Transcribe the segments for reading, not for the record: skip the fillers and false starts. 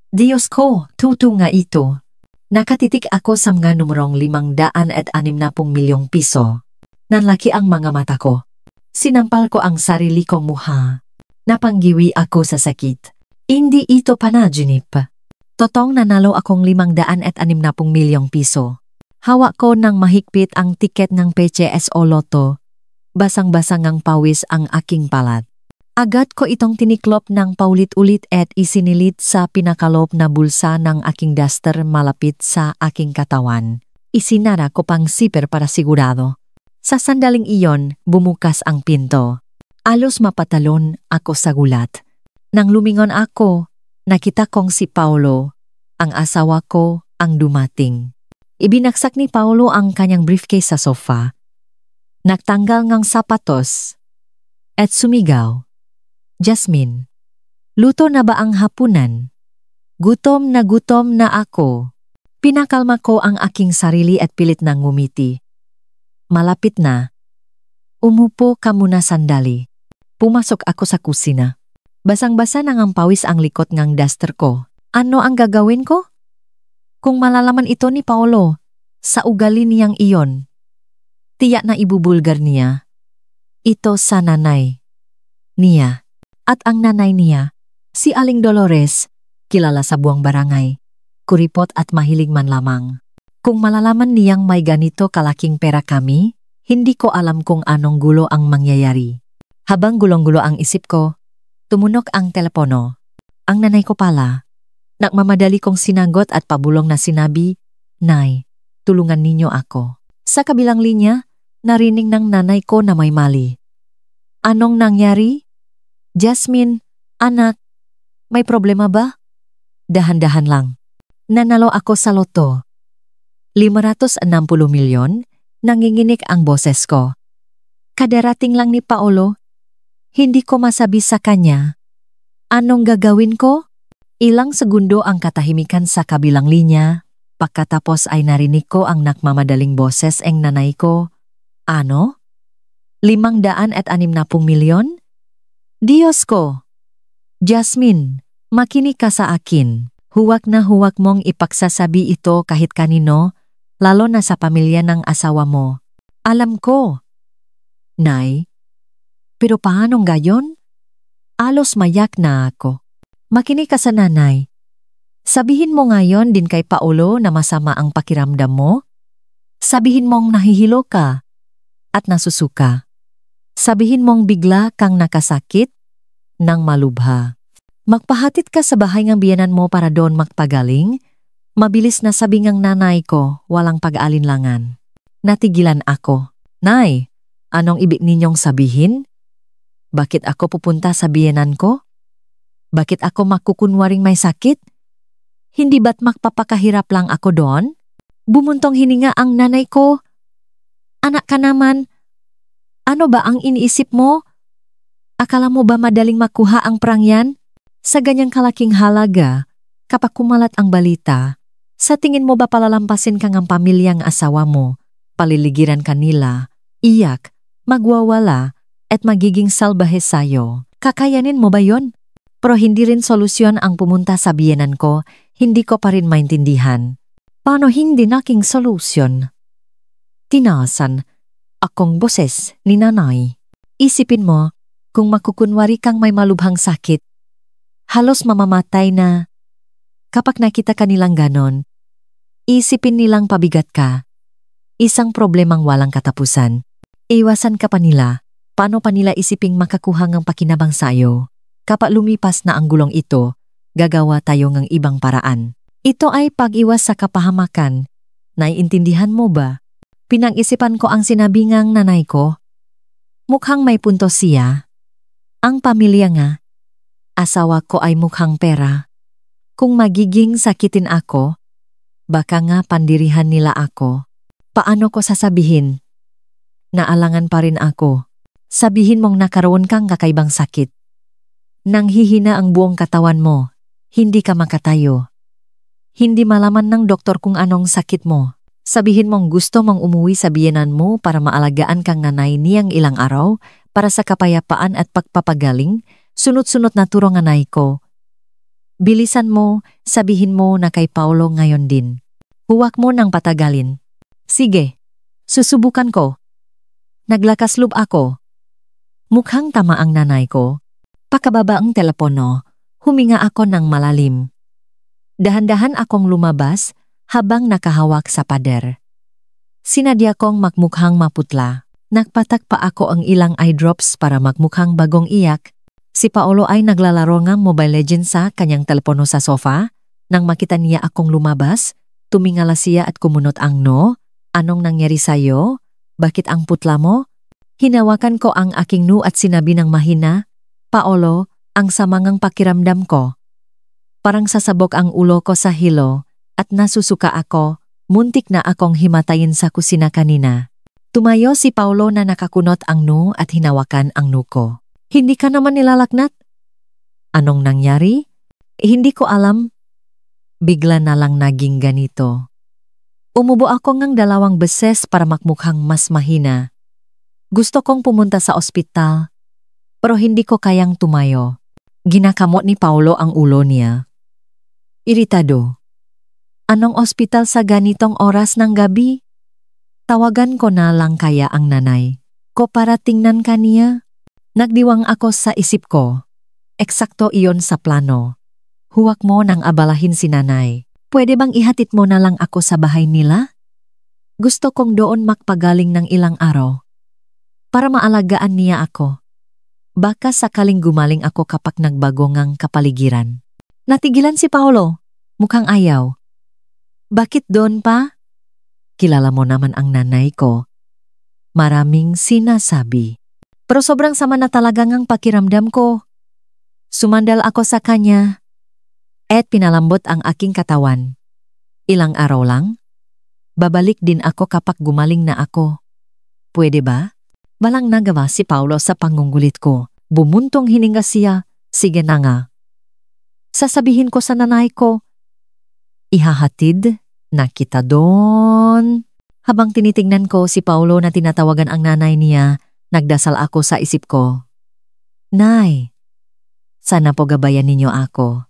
Diyos ko, tuto nga ito. Nakatitik ako sa mga numerong 560 milyong piso. Nanlaki ang mga mata ko. Sinampal ko ang sarili kong mukha. Napanggiwi ako sa sakit. Hindi ito panaginip. Totoong nanalo akong 560 milyong piso. Hawak ko ng mahigpit ang tiket ng PCS o Lotto. Basang-basang ang pawis ang aking palat. Agad ko itong tiniklop ng paulit-ulit at isinilit sa pinakaloob na bulsa ng aking duster malapit sa aking katawan. Isinara ko pang zipper para sigurado. Sa sandaling iyon, bumukas ang pinto. Alos mapatalon ako sa gulat. Nang lumingon ako, nakita kong si Paulo, ang asawa ko, ang dumating. Ibinagsak ni Paulo ang kanyang briefcase sa sofa. Nagtanggal ng sapatos at sumigaw. Jasmine, luto na ba ang hapunan? Gutom na ako. Pinakalma ko ang aking sarili at pilit nang ngumiti. Malapit na. Umupo ka muna sandali. Pumasok ako sa kusina. Basang-basa nang ang pawis ang likot ng duster ko. Ano ang gagawin ko? Kung malalaman ito ni Paulo, sa ugali niyang iyon, tiyak na ibubulgar niya. Ito sa nanay niya. At ang nanay niya, si Aling Dolores, kilala sa buong barangay, kuripot at mahilig man lamang. Kung malalaman niyang may ganito kalaking pera kami, hindi ko alam kung anong gulo ang mangyayari. Habang gulong-gulo ang isip ko, tumunok ang telepono. Ang nanay ko pala. Nagmamadali kong sinagot at pabulong na sinabi, Nay, tulungan ninyo ako. Sa kabilang linya, narinig ng nanay ko na may mali. Anong nangyari? Jasmine, anak, may problema ba? Dahan-dahan lang. Nanalo ako sa loto. 560 milyon, nanginginig ang boses ko. Kadarating lang ni Paulo, hindi ko masabi sa kanya. Anong gagawin ko? Ilang segundo ang katahimikan sa kabilang linya, pagkatapos ay narinig ko ang nakmamadaling boses ng nanay ko. Ano? 560 milyon? Diyos ko! Jasmine, makinig ka sa akin. Huwag na huwag mong ipagsasabi ito kahit kanino, lalo na sa pamilya ng asawa mo. Alam ko. Nay, pero paanong gayon? Alos mayak na ako. Makinig ka sa nanay. Sabihin mo ngayon din kay Paulo na masama ang pakiramdam mo. Sabihin mong nahihilo ka at nasusuka. Sabihin mong bigla kang nakasakit ng malubha. Magpahatid ka sa bahay ng biyanan mo para doon magpagaling. Mabilis na sabi ng nanay ko, walang pag-alinlangan. Natigilan ako. Nay, anong ibig ninyong sabihin? Bakit ako pupunta sa biyanan ko? Bakit ako makukunwaring may sakit? Hindi ba't magpapakahirap lang ako doon? Bumuntong hininga ang nanay ko. Anak ka naman. Ano ba ang iniisip mo? Akala mo ba madaling makuha ang prangyan? Sa ganyang kalaking halaga, kapag kumalat ang balita, sa tingin mo ba palalampasin kang ang pamilyang asawa mo, paliligiran kanila, iyak, magwawala, at magiging salbahe sa'yo? Kakayanin mo ba yon? Pero hindi rin solusyon ang pumunta sa biyenan ko, hindi ko pa rin maintindihan. Paano hindi naking solusyon? Tinasan akong boses ni nanay. Isipin mo, kung makukunwari kang may malubhang sakit, halos mamamatay na. Kapag nakita ka nilang ganon, isipin nilang pabigat ka. Isang problemang walang katapusan. Iwasan ka pa nila. Paano pa nila isiping makakuha ng pakinabang sa'yo? Kapag lumipas na ang gulong ito, gagawa tayo ng ibang paraan. Ito ay pag-iwas sa kapahamakan. Naiintindihan mo ba? Pinag-isipan ko ang sinabi ngang nanay ko. Mukhang may punto siya. Ang pamilya nga, asawa ko ay mukhang pera. Kung magiging sakitin ako, baka nga pandirihan nila ako. Paano ko sasabihin? Naalangan pa rin ako. Sabihin mong nakaroon kang kakaibang sakit. Nang hihina ang buong katawan mo, hindi ka makatayo. Hindi malaman ng doktor kung anong sakit mo. Sabihin mong gusto mong umuwi sa biyenan mo para maalagaan kang nanay niyang ilang araw para sa kapayapaan at pagpapagaling, sunod-sunod na turo ng nanay ko. Bilisan mo, sabihin mo na kay Paulo ngayon din. Huwag mo nang patagalin. Sige, susubukan ko. Naglakas loob ako. Mukhang tama ang nanay ko. Pakababa ang telepono, huminga ako ng malalim. Dahan-dahan akong lumabas habang nakahawak sa pader. Sinadya kong magmukhang maputla. Nagpatak pa ako ang ilang eye drops para magmukhang bagong iyak. Si Paulo ay naglalaro ng Mobile Legends sa kanyang telepono sa sofa. Nang makita niya akong lumabas, tumingala siya at kumunot ang no. Anong nangyari sa'yo? Bakit ang putla mo? Hinawakan ko ang aking no at sinabi ng mahina, Paulo, ang samangang pakiramdam ko. Parang sasabog ang ulo ko sa hilo at nasusuka ako, muntik na akong himatayin sa kusina kanina. Tumayo si Paulo na nakakunot ang no at hinawakan ang no ko. Hindi ka naman nilalaknat? Anong nangyari? Hindi ko alam. Bigla na lang naging ganito. Umubo ako ng 2 beses para magmukhang mas mahina. Gusto kong pumunta sa ospital, pero hindi ko kayang tumayo. Ginakamot ni Paulo ang ulo niya. Iritado. Anong ospital sa ganitong oras ng gabi? Tawagan ko na lang kaya ang nanay ko para tingnan ka niya. Nagdiwang ako sa isip ko. Eksakto iyon sa plano. Huwag mo nang abalahin si nanay. Pwede bang ihatid mo na lang ako sa bahay nila? Gusto kong doon magpagaling ng ilang araw. Para maalagaan niya ako. Baka sakaling gumaling ako kapag nagbago ngang kapaligiran. Natigilan si Paulo. Mukhang ayaw. Bakit doon pa? Kilala mo naman ang nanay ko. Maraming sinasabi. Pero sobrang sama na talaga ngang pakiramdam ko. Sumandal ako sa kanya at pinalambot ang aking katawan. Ilang araw lang? Babalik din ako kapag gumaling na ako. Pwede ba? Walang nagawa si Paulo sa pangungulit ko. Bumuntong hininga siya. Sige na nga. Sasabihin ko sa nanay ko. Ihahatid na kita doon. Habang tinitingnan ko si Paulo na tinatawagan ang nanay niya, nagdasal ako sa isip ko. Nay, sana po gabayan ninyo ako.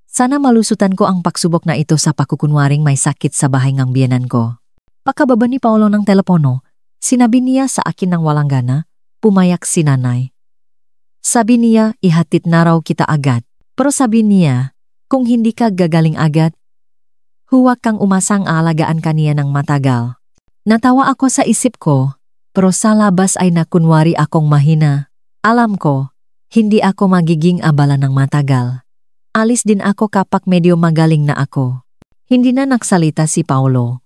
Sana malusutan ko ang pagsubok na ito sa pakukunwaring may sakit sa bahay ng biyenan ko. Pakababa ni Paulo ng telepono, sinabi niya sa akin ng walang gana, pumayak si nanay. Sabi niya, ihatid na raw kita agad. Pero sabi niya, kung hindi ka gagaling agad, huwag kang umasang alagaan kaniya ng matagal. Natawa ako sa isip ko, pero sa labas ay nakunwari akong mahina. Alam ko, hindi ako magiging abala ng matagal. Alis din ako kapag medyo magaling na ako. Hindi na nagsalita si Paulo.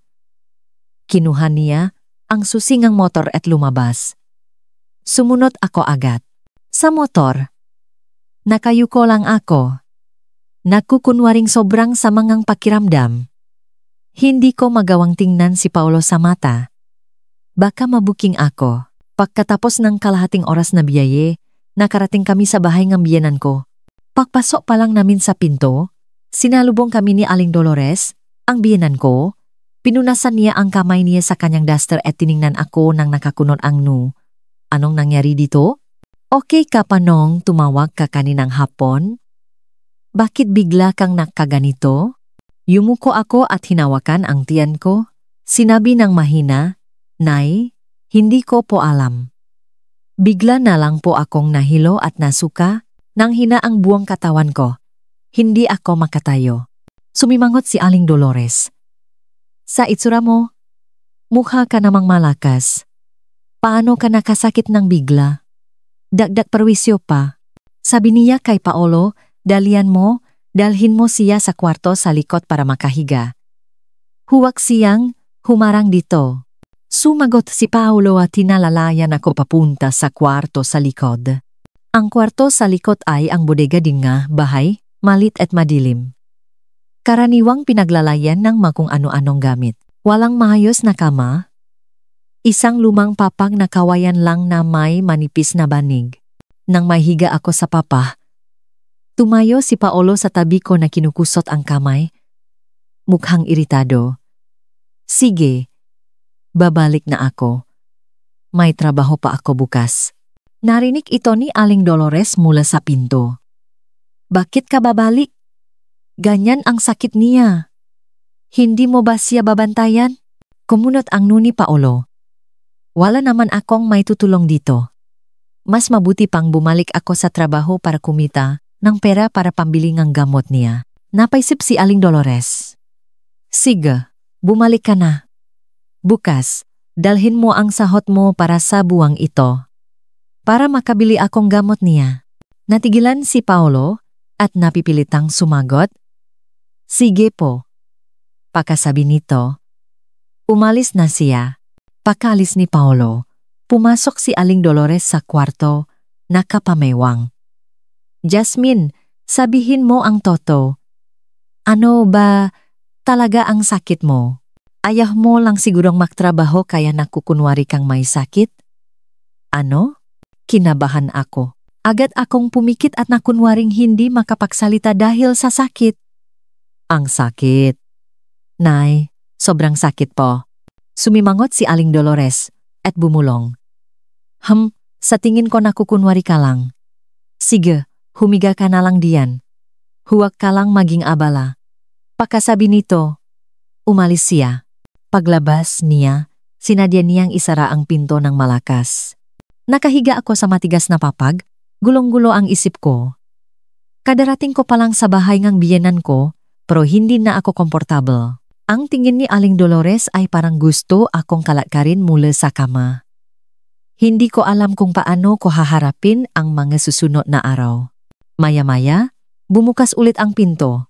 Kinuha niya ang susingang motor at lumabas. Sumunod ako agad. Sa motor, nakayuko lang ako. Nakukunwaring sobrang samangang pakiramdam. Hindi ko magawang tingnan si Paulo sa mata. Baka mabuking ako. Pagkatapos ng kalahating oras na biyahe, nakarating kami sa bahay ng biyenan ko. Pagpasok pa lang namin sa pinto, sinalubong kami ni Aling Dolores, ang biyenan ko. Pinunasan niya ang kamay niya sa kanyang duster at tiningnan ako nang nakakunot ang no. Anong nangyari dito? Okay ka pa nung tumawag ka kaninang hapon? Bakit bigla kang nakaganito? Yumuko ako at hinawakan ang tiyan ko. Sinabi ng mahina, Nay, hindi ko po alam. Bigla na lang po akong nahilo at nasuka nang hina ang buong katawan ko. Hindi ako makatayo. Sumimangot si Aling Dolores. Sa itsura mo, mukha ka namang malakas. Paano ka nakasakit ng bigla? Dagdag perwisyo pa. Sabi niya kay Paulo, dalhin mo siya sa kwarto sa likod para makahiga. Huwag siyang humarang dito. Sumagot si Paulo at tinalalayan ako papunta sa kwarto sa likod. Ang kwarto sa likod ay ang bodega din nga, bahay, malit at madilim. Karaniwang pinaglalayan ng makung ano-anong gamit. Walang maayos na kama. Isang lumang papag na kawayan lang na may manipis na banig. Nang mahiga ako sa papa, tumayo si Paulo sa tabi ko na kinukusot ang kamay. Mukhang iritado. Sige, babalik na ako. May trabaho pa ako bukas. Narinig ito ni Aling Dolores mula sa pinto. Bakit ka babalik? Ganyan ang sakit niya. Hindi mo ba siya babantayan? Kumunot ang nuni Paolo. Wala naman akong may tutulong dito. Mas mabuti pang bumalik ako sa trabaho para kumita ng pera para pambili ng gamot niya. Napaisip si Aling Dolores. Sige, bumalik ka na. Bukas, dalhin mo ang sahot mo para sa buwang ito. Para makabili akong gamot niya. Natigilan si Paolo at napipilitang sumagot. Sige po. Pagkasabi nito, umalis na siya. Pagkalis ni Paolo, pumasok si Aling Dolores sa kwarto, nakapamewang. Jasmine, sabihin mo ang totoo. Ano ba talaga ang sakit mo? Ayaw mo lang sigurong magtrabaho kaya nakukunwari kang may sakit? Ano? Kinabahan ako. Agad akong pumikit at nakunwaring hindi makapagsalita dahil sa sakit. Ang sakit. Nay, sobrang sakit po. Sumimangot si Aling Dolores at bumulong. Sa tingin ko nakukunwari ka lang. Sige, humiga ka na lang diyan. Huwag ka lang maging abala. Pagkasabi nito, umalis siya. Paglabas niya, sinadya niyang isara ang pinto ng malakas. Nakahiga ako sa matigas na papag, gulong-gulo ang isip ko. Kadarating ko palang sa bahay ng biyenan ko, pero hindi na ako komportable. Ang tingin ni Aling Dolores ay parang gusto akong kalakarin mula sa kama. Hindi ko alam kung paano ko haharapin ang mga susunod na araw. Maya-maya, bumukas ulit ang pinto.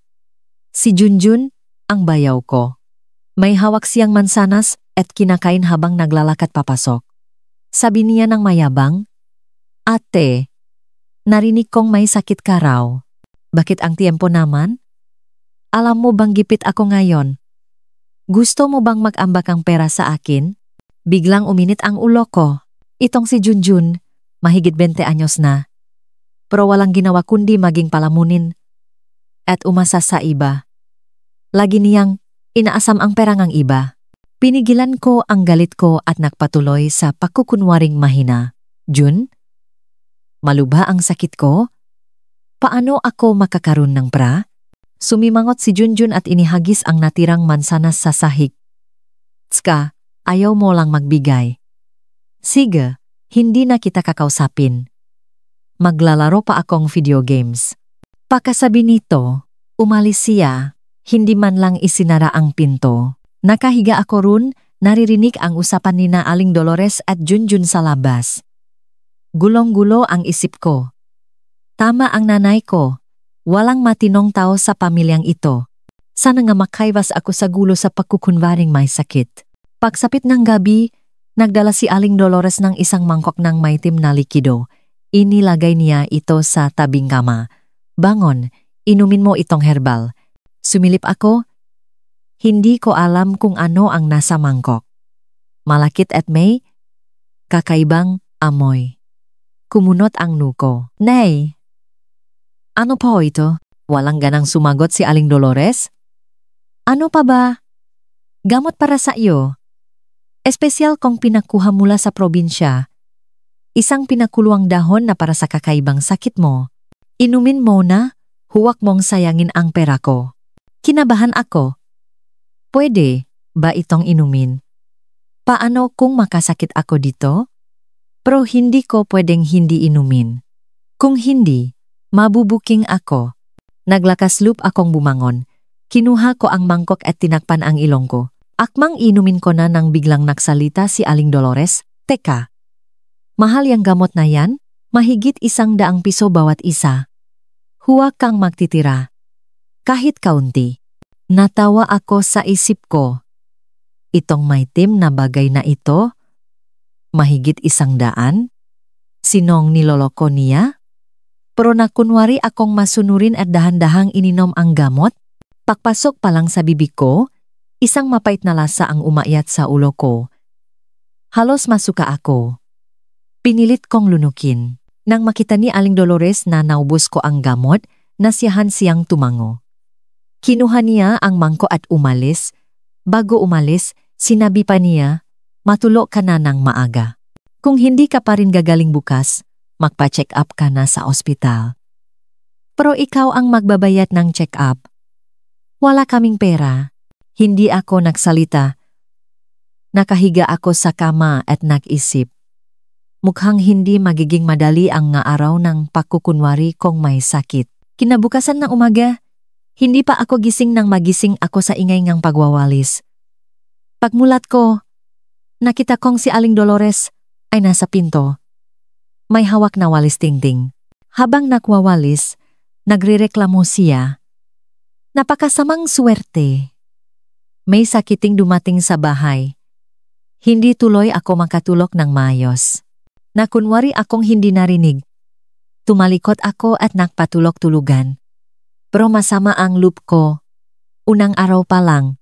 Si Junjun, ang bayaw ko. May hawak siyang mansanas at kinakain habang naglalakad papasok. Sabi niya ng mayabang, Ate, narinig kong may sakit ka raw. Bakit ang tiempo naman? Alam mo bang gipit ako ngayon? Gusto mo bang mag-ambak ang pera sa akin? Biglang uminit ang ulo ko. Itong si Junjun, mahigit 20 anyos na. Pero walang ginawa kundi maging palamunin at umasa sa iba. Lagi niyang inaasam ang pera ng iba. Pinigilan ko ang galit ko at nagpatuloy sa pagkukunwaring mahina. Jun, malubha ang sakit ko? Paano ako makakaroon ng pera? Sumimangot si Junjun at inihagis ang natirang mansanas sa sahig. Tska, ayaw mo lang magbigay. Sige, hindi na kita kakausapin. Maglalaro pa akong video games. Pagkasabi nito, umalis siya, hindi man lang isinara ang pinto. Nakahiga ako run, naririnig ang usapan ni na Aling Dolores at Junjun sa labas. Gulong-gulo ang isip ko. Tama ang nanay ko. Walang matinong tao sa pamilyang ito. Sana nga makaiwas ako sa gulo sa pagkukunwaring may sakit. Pagsapit ng gabi, nagdala si Aling Dolores ng isang mangkok ng maitim na likido. Inilagay niya ito sa tabing kama. Bangon, inumin mo itong herbal. Sumilip ako. Hindi ko alam kung ano ang nasa mangkok. Malakit at may kakaibang amoy. Kumunot ang nuko. Nay! Ano po ito? Walang ganang sumagot si Aling Dolores? Ano pa ba? Gamot para sa iyo. Espesyal kong pinakuha mula sa probinsya. Isang pinakuluang dahon na para sa kakaibang sakit mo. Inumin mo na, huwag mong sayangin ang pera ko. Kinabahan ako. Pwede ba itong inumin? Paano kung makasakit ako dito? Pero hindi ko pwedeng hindi inumin. Kung hindi, mabubuking ako. Naglakas loob akong bumangon. Kinuha ko ang mangkok at tinakpan ang ilong ko. Akmang inumin ko na nang biglang nagsalita si Aling Dolores. Teka, mahal yang gamot na yan? Mahigit 100 piso bawat isa. Huwag kang magtitira. Kahit kaunti. Natawa ako sa isip ko. Itong maitim na bagay na ito? Mahigit 100? Sinong niloloko niya? Pero nakunwari akong masunurin at dahan-dahang ininom ang gamot. Pagpasok pa lang sa bibig ko, isang mapait na lasa ang umakyat sa ulo ko. Halos masuka ako. Pinilit kong lunukin. Nang makita ni Aling Dolores na naubos ko ang gamot, nasiyahan siyang tumango. Kinuha niya ang mangko at umalis. Bago umalis, sinabi pa niya, matulog ka na ng maaga. Kung hindi ka pa rin gagaling bukas, magpa-check up ka na sa ospital. Pero ikaw ang magbabayad ng check up. Wala kaming pera. Hindi ako nagsalita. Nakahiga ako sa kama at nag-isip. Mukhang hindi magiging madali ang nga araw ng pagkukunwari kong may sakit. Kinabukasan ng umaga, hindi pa ako gising nang magising ako sa ingay ngang pagwawalis. Pagmulat ko, nakita kong si Aling Dolores ay nasa pinto. May hawak na walis tingting. Habang nakwawalis, nagrereklamo siya. Napakasamang swerte. May sakiting dumating sa bahay. Hindi tuloy ako makatulog ng maayos. Nakunwari akong hindi narinig. Tumalikot ako at nagpatulog-tulugan. Pero masama ang loop ko. Unang araw pa lang,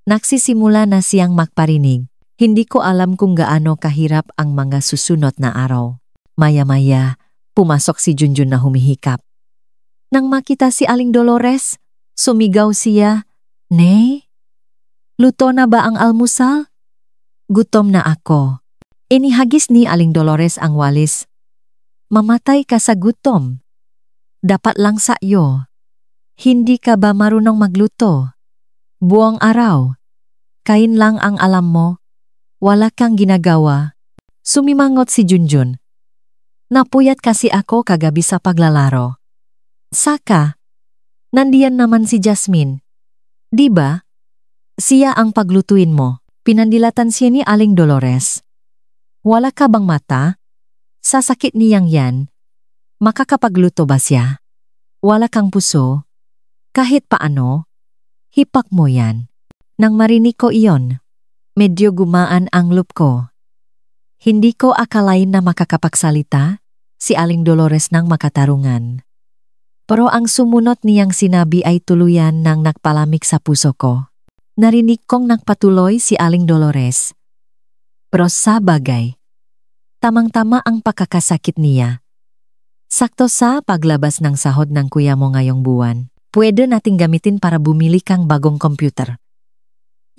nagsisimula na siyang magparinig. Hindi ko alam kung gaano kahirap ang mga susunod na araw. Maya-maya, pumasok si Junjun na humihikap. Nang makita si Aling Dolores, sumigaw siya, "Nay, luto na ba ang almusal?" Gutom na ako. Inihagis ni Aling Dolores ang walis. "Mamatay ka sa gutom. Dapat lang sa'yo. Hindi ka ba marunong magluto? Buong araw. Kain lang ang alam mo. Wala kang ginagawa." Sumimangot si Junjun. "Napuyat kasi ako kagabi sa paglalaro." "Saka, nandiyan naman si Jasmine. Di ba? Siya ang paglutuin mo." Pinandilatan siya ni Aling Dolores. "Wala ka bang mata? Sa sakit niyang yan, makakapagluto ba siya? Wala kang puso? Kahit paano, hipak mo yan." Nang marinig ko iyon, medyo gumaan ang loob ko. Hindi ko akalain na makakapagsalita si Aling Dolores ng makatarungan. Pero ang sumunod niyang sinabi ay tuluyan nang nagpalamig sa puso ko. Narinig kong nagpatuloy si Aling Dolores. Pero sa bagay, tamang-tama ang pagkakasakit niya. Sakto sa paglabas ng sahod ng kuya mo ngayong buwan, pwede nating gamitin para bumili kang bagong computer.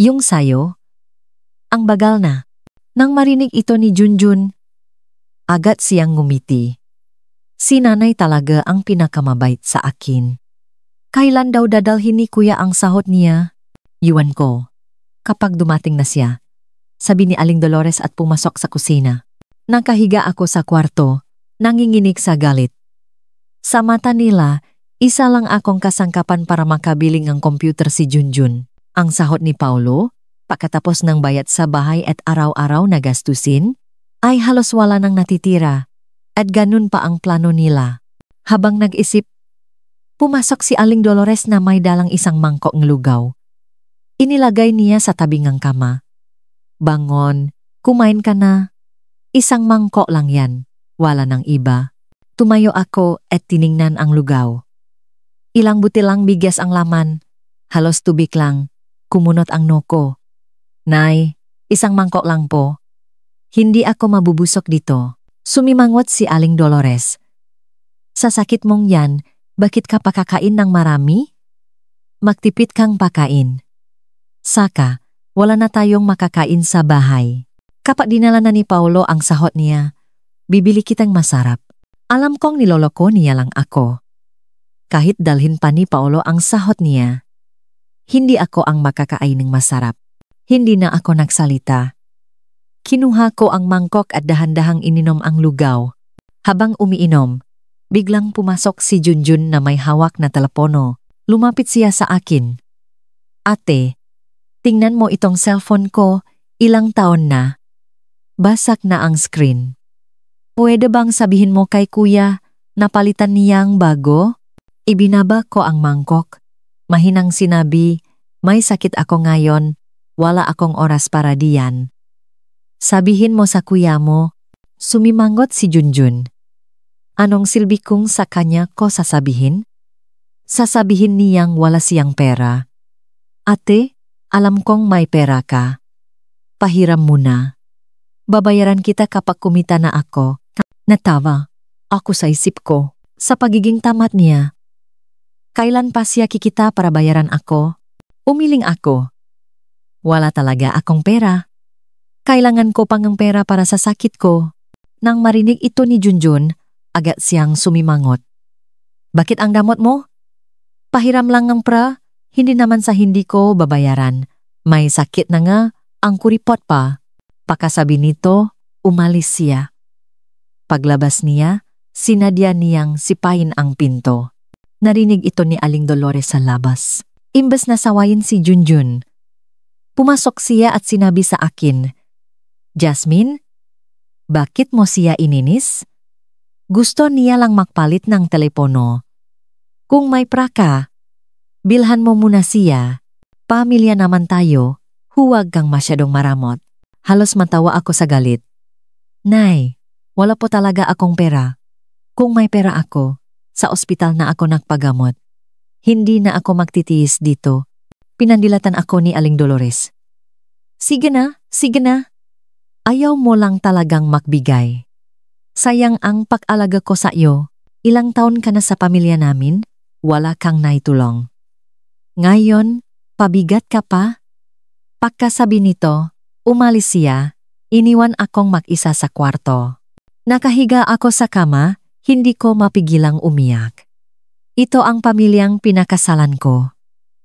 Yung sayo, ang bagal na. Nang marinig ito ni Junjun, agad siyang ngumiti. Si nanay talaga ang pinakamabait sa akin. Kailan daw dadalhin ni kuya ang sahod niya? Iwan ko. Kapag dumating na siya, sabi ni Aling Dolores at pumasok sa kusina. Nakahiga ako sa kwarto, nanginginig sa galit. Sa mata nila, isa lang akong kasangkapan para makabiling ang computer si Junjun. Ang sahod ni Paulo, pagkatapos ng bayad sa bahay at araw-araw na gastusin, ay halos wala nang natitira. At ganun pa ang plano nila. Habang nag-isip, pumasok si Aling Dolores na may dalang isang mangkok ng lugaw. Inilagay niya sa tabi ng kama. "Bangon, kumain ka na. Isang mangkok lang yan, wala nang iba." Tumayo ako at tiningnan ang lugaw. Ilang butil lang bigas ang laman, halos tubig lang. Kumunot ang noko. "Nay, isang mangkok lang po. Hindi ako mabubusok dito." Sumimangot si Aling Dolores. "Sa sakit mong yan, bakit ka pakakain ng marami? Magtipid kang pakain. Saka, wala na tayong makakain sa bahay. Kapag dinala na ni Paulo ang sahod niya, bibili kitang masarap." Alam kong niloloko niya lang ako. Kahit dalhin pa ni Paulo ang sahod niya, hindi ako ang makakain ng masarap. Hindi na ako nagsalita. Kinuha ko ang mangkok at dahan-dahang ininom ang lugaw. Habang umiinom, biglang pumasok si Junjun na may hawak na telepono. Lumapit siya sa akin. "Ate, tingnan mo itong cellphone ko, ilang taon na. Basak na ang screen. Pwede bang sabihin mo kay kuya na palitan niyang bago?" Ibinaba ko ang mangkok. Mahinang sinabi, "May sakit ako ngayon, wala akong oras para diyan. Sabihin mo sa kuya mo." Sumimangot si Junjun. Anong silbi kong sa kanya ko sasabihin? Sasabihin niyang wala siyang pera. "Ate, alam kong may pera ka. Pahiram mo na. Babayaran kita kapag kumita na ako." Natawa ako sa isip ko sa pagiging tamat niya. Kailan pa siya kikita para bayaran ako? Umiling ako. Wala talaga akong pera. Kailangan ko pang ng pera para sa sakit ko. Nang marinig ito ni Junjun, agad siyang sumimangot. "Bakit ang damot mo? Pahiram lang ng pra, Hindi naman sa hindi ko babayaran. May sakit na nga, ang kuripot pa. Pagkasabi nito, umalis siya. Paglabas niya, sinadya niyang sipain ang pinto. Narinig ito ni Aling Dolores sa labas. Imbes na sawayin si Junjun, pumasok siya at sinabi sa akin, "Jasmine, bakit mo siya ininis? Gusto niya lang magpalit ng telepono. Kung may praka, bilhan mo muna siya. Pamilya naman tayo, huwag kang masyadong maramot." Halos matawa ako sa galit. "Nay, wala po talaga akong pera. Kung may pera ako, sa ospital na ako nagpagamot. Hindi na ako magtitiis dito." Pinandilatan ako ni Aling Dolores. Sige na. Ayaw mo lang talagang magbigay. Sayang ang pag-alaga ko sa iyo. Ilang taon ka na sa pamilya namin, wala kang naitulong. Ngayon, pabigat ka pa? Pagkasabi nito, umalis siya, iniwan akong mag-isa sa kwarto. Nakahiga ako sa kama, hindi ko mapigilang umiyak. Ito ang pamilyang pinakasalan ko.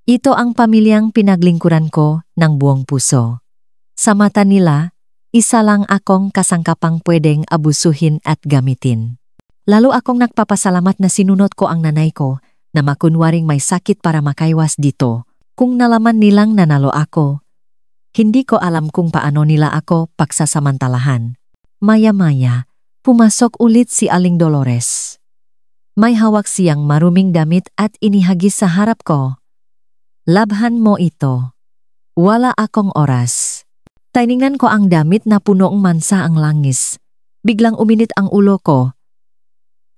Ito ang pamilyang pinaglingkuran ko ng buong puso. Sa mata nila, isa lang akong kasangkapang pwedeng abusuhin at gamitin. Lalo akong nagpapasalamat na sinunod ko ang nanay ko na makunwaring may sakit para makaiwas dito. Kung nalaman nilang nanalo ako, hindi ko alam kung paano nila ako pagsasamantalahan. Maya-maya, pumasok ulit si Aling Dolores. May hawak siyang maruming damit at inihagis sa harap ko. "Labhan mo ito. Wala akong oras." Tiningnan ko ang damit na punong mansa ang langis. Biglang uminit ang ulo ko.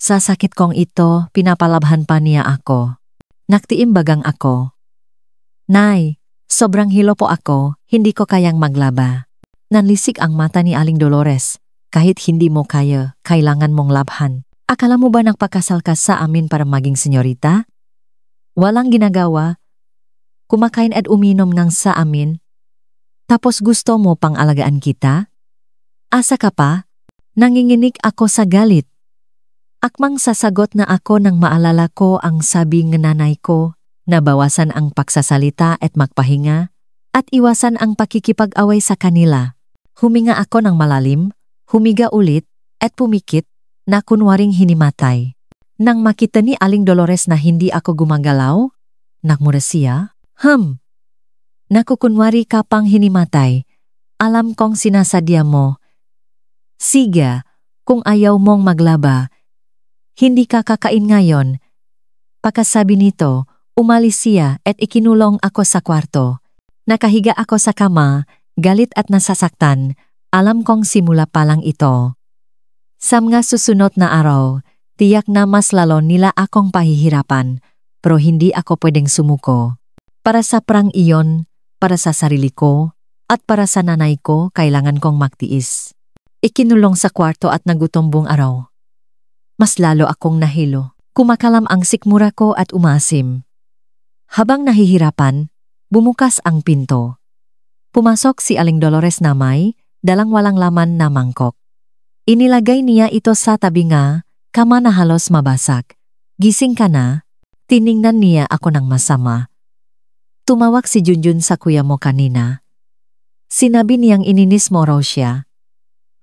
Sa sakit kong ito, pinapalabhan pa niya ako. Naktiimbagang ako. "Nay, sobrang hilo po ako, hindi ko kayang maglaba." Nanlisik ang mata ni Aling Dolores. "Kahit hindi mo kaya, kailangan mong labhan. Akala mo ba nagpakasal ka sa amin para maging senyorita? Walang ginagawa. Kumakain at uminom ng sa amin. Tapos gusto mo pang alagaan kita? Asa ka pa?" Nanginginig ako sa galit. Akmang sasagot na ako nang maalala ko ang sabi ng nanay ko na bawasan ang pagsasalita at magpahinga at iwasan ang pakikipag-away sa kanila. Huminga ako ng malalim, humiga ulit at pumikit na kunwaring hinimatay. Nang makita ni Aling Dolores na hindi ako gumagalaw, nagmura siya. Nakukunwari ka pang hinimatay. Alam kong sinasadya mo. Sige, kung ayaw mong maglaba, hindi ka kakain ngayon." Pagkasabi nito, umalis siya at ikinulong ako sa kwarto. Nakahiga ako sa kama, galit at nasasaktan. Alam kong simula pa lang ito. Sa mga susunod na araw, tiyak na mas lalo nila akong pahihirapan, pero hindi ako pwedeng sumuko. Para sa perang iyon, para sa sarili ko, at para sa nanay ko, kailangan kong magtiis. Ikinulong sa kwarto at nagutom buong araw. Mas lalo akong nahilo. Kumakalam ang sikmura ko at umasim. Habang nahihirapan, bumukas ang pinto. Pumasok si Aling Dolores na may dalang walang laman na mangkok. Inilagay niya ito sa tabi nga, kama na halos mabasag. "Gising ka na?" Tiningnan niya ako ng masama. "Tumawag si Junjun sa kuya mo kanina. Sinabi niyang ininis mo raw siya.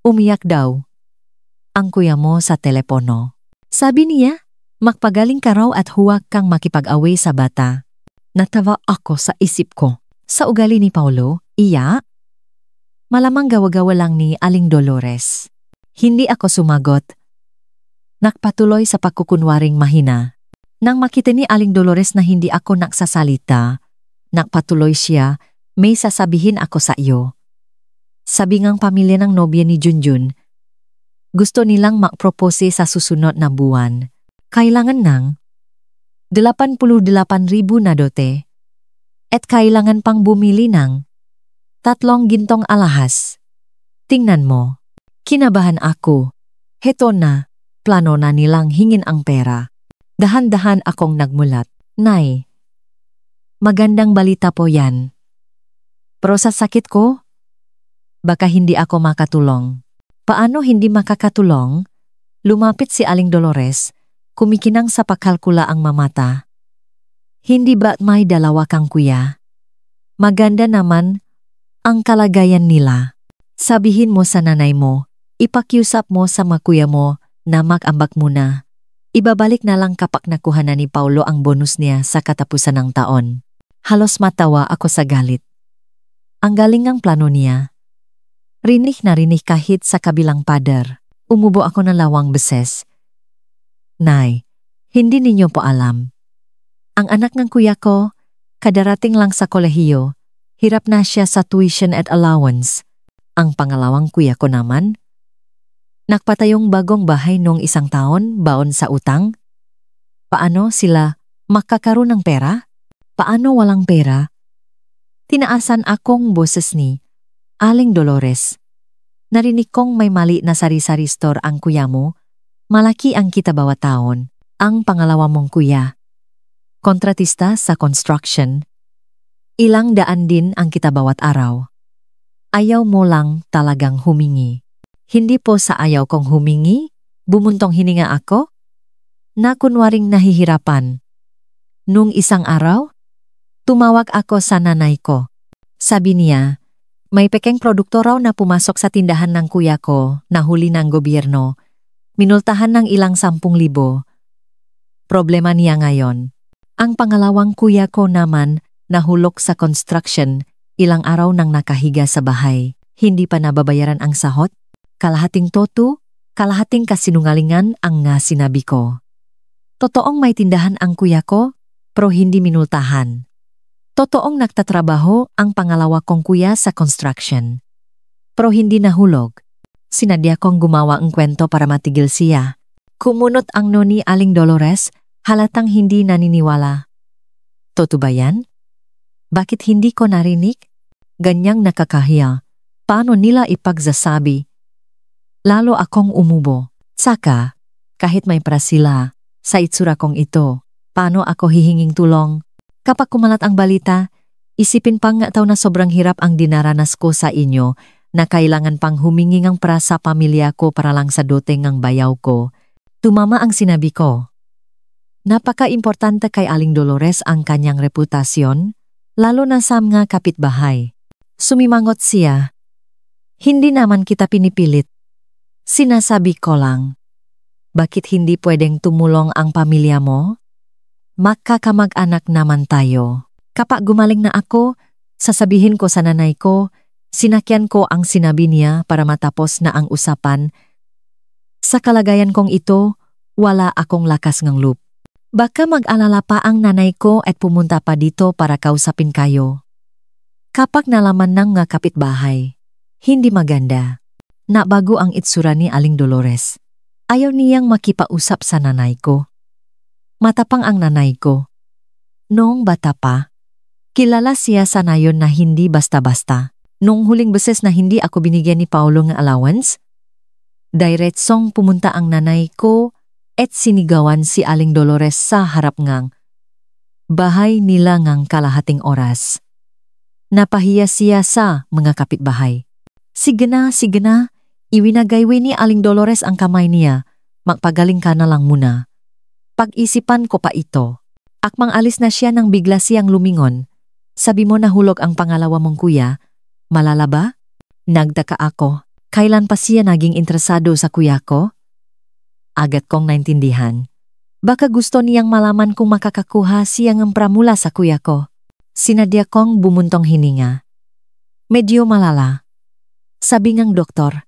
Umiyak daw ang kuya mo sa telepono. Sabi niya, magpagaling ka raw at huwag kang makipag-away sa bata." Natawa ako sa isip ko. Sa ugali ni Paulo, iya? Malamang gawa-gawa lang ni Aling Dolores. Hindi ako sumagot. Nagpatuloy sa pagkukunwaring mahina. Nang makita ni Aling Dolores na hindi ako nagsasalita, nagpatuloy siya, "May sasabihin ako sa iyo." Sabi ngang pamilya ng nobya ni Junjun, gusto nilang mag-propose sa susunod na buwan. Kailangan ng 88,000 na dote at kailangan pang bumili ng 3 gintong alahas. Tingnan mo. Kinabahan ako. Heto na, plano na nilang hingin ang pera. Dahan-dahan akong nagmulat. "Nay, magandang balita po yan. Pero sa sakit ko, baka hindi ako makatulong." Paano hindi makakatulong? Lumapit si Aling Dolores, kumikinang sa pakalkula ang mamata. Hindi ba't may dalawa kang kuya? Maganda naman ang kalagayan nila. Sabihin mo sa nanay mo, ipakiusap mo sa mga kuya mo na mag-ambak muna. Ibabalik na lang kapag nakuha na ni Paulo ang bonus niya sa katapusan ng taon. Halos matawa ako sa galit. Ang galing ng plano niya. Rinig na rinig kahit sa kabilang pader. Umubo ako ng lawang beses. Nay, hindi ninyo po alam. Ang anak ng kuya ko, kadarating lang sa kolehiyo, hirap na siya sa tuition at allowance. Ang pangalawang kuya ko naman, nagpatayong bagong bahay noong 1 taon, baon sa utang. Paano sila makakaroon ng pera? Paano walang pera? Tinaasan akong boses ni Aling Dolores. Narinig kong may mali na sari-sari store ang kuya mo. Malaki ang kita bawat taon. Ang pangalawa mong kuya, kontratista sa construction. Ilang daan din ang kita bawat araw. Ayaw mo lang talagang humingi. Hindi po sa ayaw kong humingi, bumuntong hininga ako, na kunwaring nahihirapan. Nung isang araw, tumawag ako sa nanay ko. Sabi niya, may pekeng produkto raw na pumasok sa tindahan ng kuya ko na huli ng gobyerno. Minultahan ng ilang 10,000. Problema niya ngayon. Ang pangalawang kuya ko naman nahulog sa construction, ilang araw nang nakahiga sa bahay. Hindi pa nababayaran ang sahot. Kalahating toto, kalahating kasinungalingan ang nga sinabi ko. Totoong may tindahan ang kuya ko, pero hindi minultahan. Totoong nagtatrabaho ang pangalawa kong kuya sa construction. Pero hindi nahulog. Sinadya kong gumawa ang kwento para matigil siya. Kumunot ang noni Aling Dolores, halatang hindi naniniwala. Totoo ba yan? Bakit hindi ko narinig? Ganyang nakakahiya. Paano nila ipagsasabi? Lalo akong umubo. Saka, kahit may para sila, sa itsura kong ito, paano ako hihinging tulong? Kapag kumalat ang balita, isipin pang nga taw na sobrang hirap ang dinaranas ko sa inyo na kailangan pang humingi ng para sa pamilya ko para lang sa doteng ng bayaw ko. Tumama ang sinabi ko. Napaka-importante kay Aling Dolores ang kanyang reputasyon, lalo na sa mga kapitbahay. Sumimangot siya. Hindi naman kita pinipilit. Sinasabi ko lang. Bakit hindi pwedeng tumulong ang pamilya mo? Magkakamag-anak naman tayo. Kapag gumaling na ako, sasabihin ko sa nanay ko, sinakyan ko ang sinabi niya para matapos na ang usapan. Sa kalagayan kong ito, wala akong lakas ng loob. Baka mag-alala pa ang nanay ko at pumunta pa dito para kausapin kayo. Kapag nalaman ng nga kapitbahay, hindi maganda. Nabago ang itsura ni Aling Dolores. Ayaw niyang makipausap sa nanay ko. Matapang ang nanay ko. Noong bata pa, kilala siya sa nayon na hindi basta-basta. Noong huling beses na hindi ako binigyan ni Paulo ng allowance, diretsong pumunta ang nanay ko at sinigawan si Aling Dolores sa harap ngang bahay nila ngang kalahating oras. Napahiya siya sa mga kapitbahay. Sige na, iwinagaywi ni Aling Dolores ang kamay niya. Magpagaling ka na lang muna. Pag-isipan ko pa ito. Akmang alis na siya nang bigla siyang lumingon. Sabi mo nahulog ang pangalawa mong kuya. Malala ba? Nagdaka ako. Kailan pa siya naging interesado sa kuya ko? Agad kong naintindihan. Baka gusto niyang malaman kung makakakuha siya ng pramula sa kuya ko. Sinadya kong bumuntong hininga. Medyo malala. Sabi ngang doktor,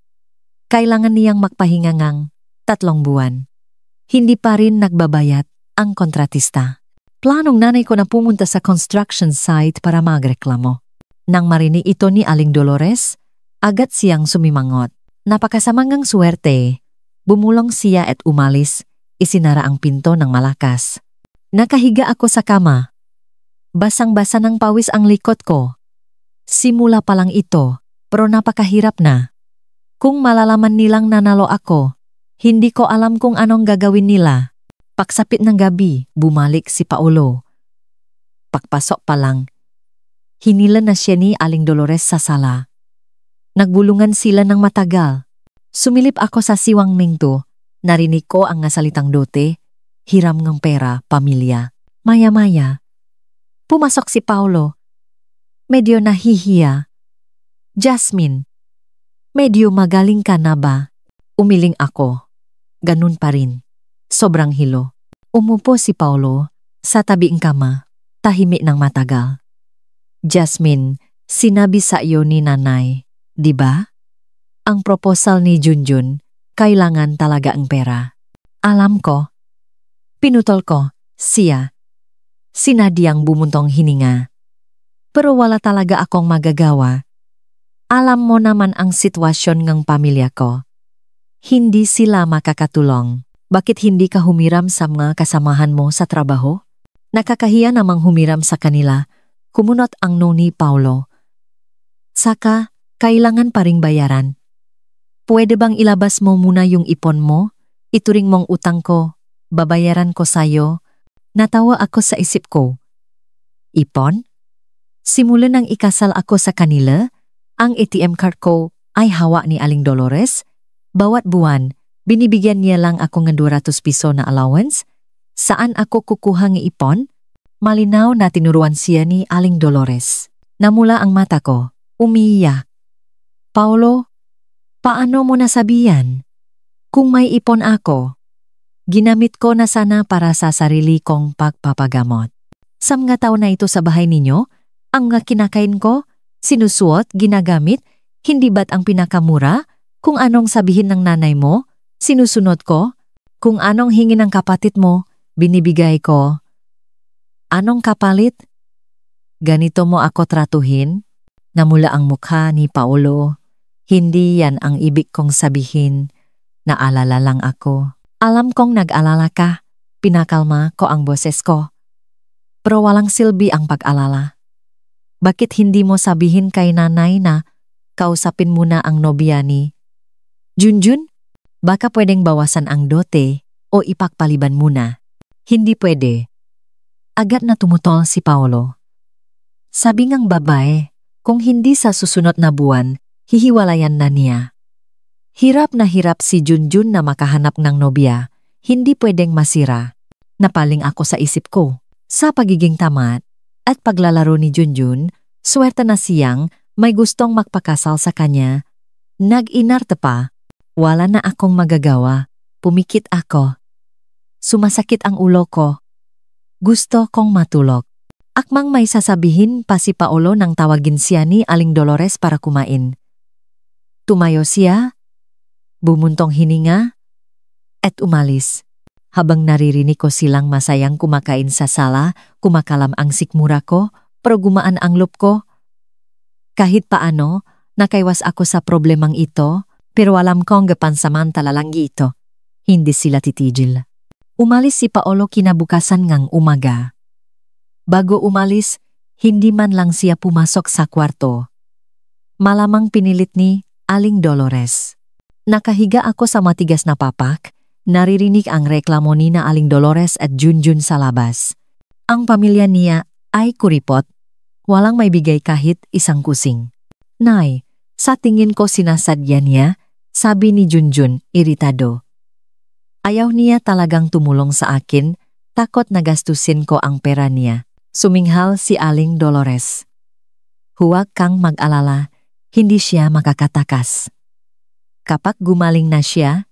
kailangan niyang magpahinga ngang 3 buwan. Hindi pa rin nagbabayat ang kontratista. Planong nanay ko na pumunta sa construction site para magreklamo. Nang marinig ito ni Aling Dolores, agad siyang sumimangot. Napakasamangang swerte. Bumulong siya at umalis, isinara ang pinto ng malakas. Nakahiga ako sa kama. Basang-basa ng pawis ang likod ko. Simula pa lang ito, pero napakahirap na. Kung malalaman nilang nanalo ako, hindi ko alam kung anong gagawin nila. Pagsapit ng gabi, bumalik si Paulo. Pagpasok pa lang, hinila na siya ni Aling Dolores sa sala. Nagbulungan sila ng matagal. Sumilip ako sa siwang mingto, narinig ko ang salitang dote, hiram ng pera, pamilya. Maya-maya, Pumasok si Paulo. Medyo nahihiya. Jasmine, medyo magaling ka na ba? Umiling ako. Ganun pa rin. Sobrang hilo. Umupo si Paulo sa tabiing kama, tahimik ng matagal. Jasmine, sinabi sa iyo ni nanay, di ba? Ang proposal ni Junjun, kailangan talaga ang pera. Alam ko. Pinutol ko, siya. Sinadyang bumuntong hininga. Pero wala talaga akong magagawa. Alam mo naman ang sitwasyon ng pamilya ko. Hindi sila makakatulong. Bakit hindi ka humiram sa mga kasamahan mo sa trabaho? Nakakahiya namang humiram sa kanila, kumunot ang noni Paulo. Saka, kailangan pa ring bayaran. Pwede bang ilabas mo muna yung ipon mo? Ituring mong utang ko, babayaran ko sayo. Natawa ako sa isip ko. Ipon? Simula nang ikasal ako sa kanila, ang ATM card ko ay hawak ni Aling Dolores. Bawat buwan, binibigyan niya lang ako ng 200 piso na allowance. Saan ako kukuha ng ipon? Malinaw na tinuruan siya ni Aling Dolores. Namula ang mata ko, umiiyak. Paulo, paano mo nasabihan? Kung may ipon ako, ginamit ko na sana para sa sarili kong pagpapagamot. Sa mga taon na ito sa bahay ninyo, ang mga kinakain ko, sinusuot, ginagamit, hindi ba't ang pinakamura? Kung anong sabihin ng nanay mo, sinusunod ko. Kung anong hingi ng kapatid mo, binibigay ko. Anong kapalit? Ganito mo ako tratuhin? Namula ang mukha ni Paulo. Hindi yan ang ibig kong sabihin. Naalala lang ako. Alam kong nag-alala ka. Pinakalma ko ang boses ko. Pero walang silbi ang pag-alala. Bakit hindi mo sabihin kay nanay na kausapin muna ang nobya ni Junjun? Baka pwedeng bawasan ang dote o ipagpaliban muna. Hindi pwede. Agad na tumutol si Paulo. Sabi ngang babae, kung hindi sa susunod na buwan, hihiwalayan na niya. Hirap na hirap si Junjun na makahanap ng nobya, hindi pwedeng masira. Napaling ako sa isip ko. Sa pagiging tamat at paglalaro ni Junjun, swerte na siyang may gustong magpakasal sa kanya. Nag-inarte pa. Wala na akong magagawa. Pumikit ako. Sumasakit ang ulo ko. Gusto kong matulog. Akmang may sasabihin pa si Paulo nang tawagin siya ni Aling Dolores para kumain. Tumayo siya, bumuntong hininga, at umalis. Habang naririnig ko silang masayang kumakain sa sala, kumakalam ang sikmura ko, pero gumaan ang loob ko. Kahit paano, nakaiwas ako sa problemang ito, pero alam kong gapansamantala lang ito. Hindi sila titigil. Umalis si Paulo kinabukasan ngang umaga. Bago umalis, hindi man lang siya pumasok sa kwarto. Malamang pinilit ni Aling Dolores. Nakahiga ako sa matigas na papak, naririnig ang reklamo ni na Aling Dolores at Junjun sa labas. Ang pamilya niya ay kuripot, walang may bigay kahit isang kusing. Nay, sa tingin ko sinasadya niya, sabi ni Junjun, iritado. Ayaw niya talagang tumulong sa akin, takot na gastusin ko ang pera niya. Suminghal si Aling Dolores. Huwag kang mag-alala, hindi siya makakatakas. Kapag gumaling na siya,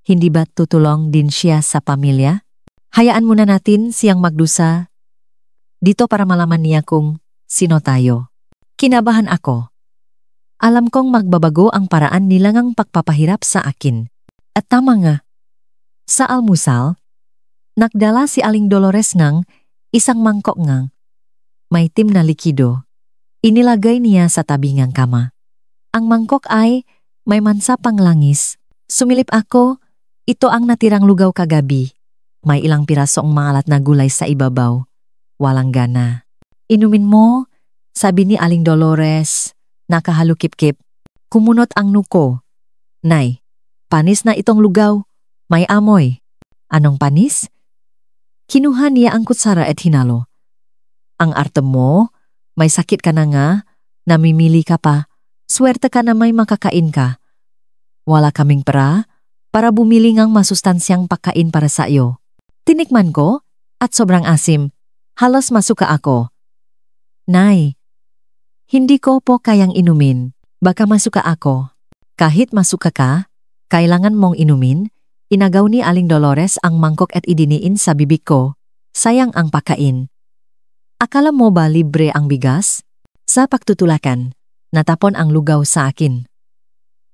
hindi ba tutulong din siya sa pamilya? Hayaan muna natin siyang magdusa dito para malaman niya kung sino tayo. Kinabahan ako. Alam kong magbabago ang paraan nila ngang pagpapahirap sa akin. At tama nga. Sa almusal, nagdala si Aling Dolores ngang isang mangkok ngang may itim na likido. Inilagay niya sa tabi ngang kama. Ang mangkok ay may mansa pang langis. Sumilip ako, ito ang natirang lugaw kagabi. May ilang pirasong maalat na gulay sa ibabaw. Walang gana. Inumin mo, sabi ni Aling Dolores. Nakahalukip-kip. Kumunot ang nuko. Nay, panis na itong lugaw. May amoy. Anong panis? Kinuha niya ang kutsara at hinalo. Ang arte mo, may sakit ka na nga, namimili ka pa, swerte ka na may makakain ka. Wala kaming pera para bumili ngang masustansyang pagkain para sa iyo. Tinikman ko at sobrang asim. Halos masuka ako. Nay, hindi ko po kayang inumin. Baka masuka ako. Kahit masuka ka, kailangan mong inumin. Inagaw ni Aling Dolores ang mangkok at idiniin sa bibig ko. Sayang ang pakain. Akala mo ba libre ang bigas? Sa pagtutulakan, natapon ang lugaw sa akin.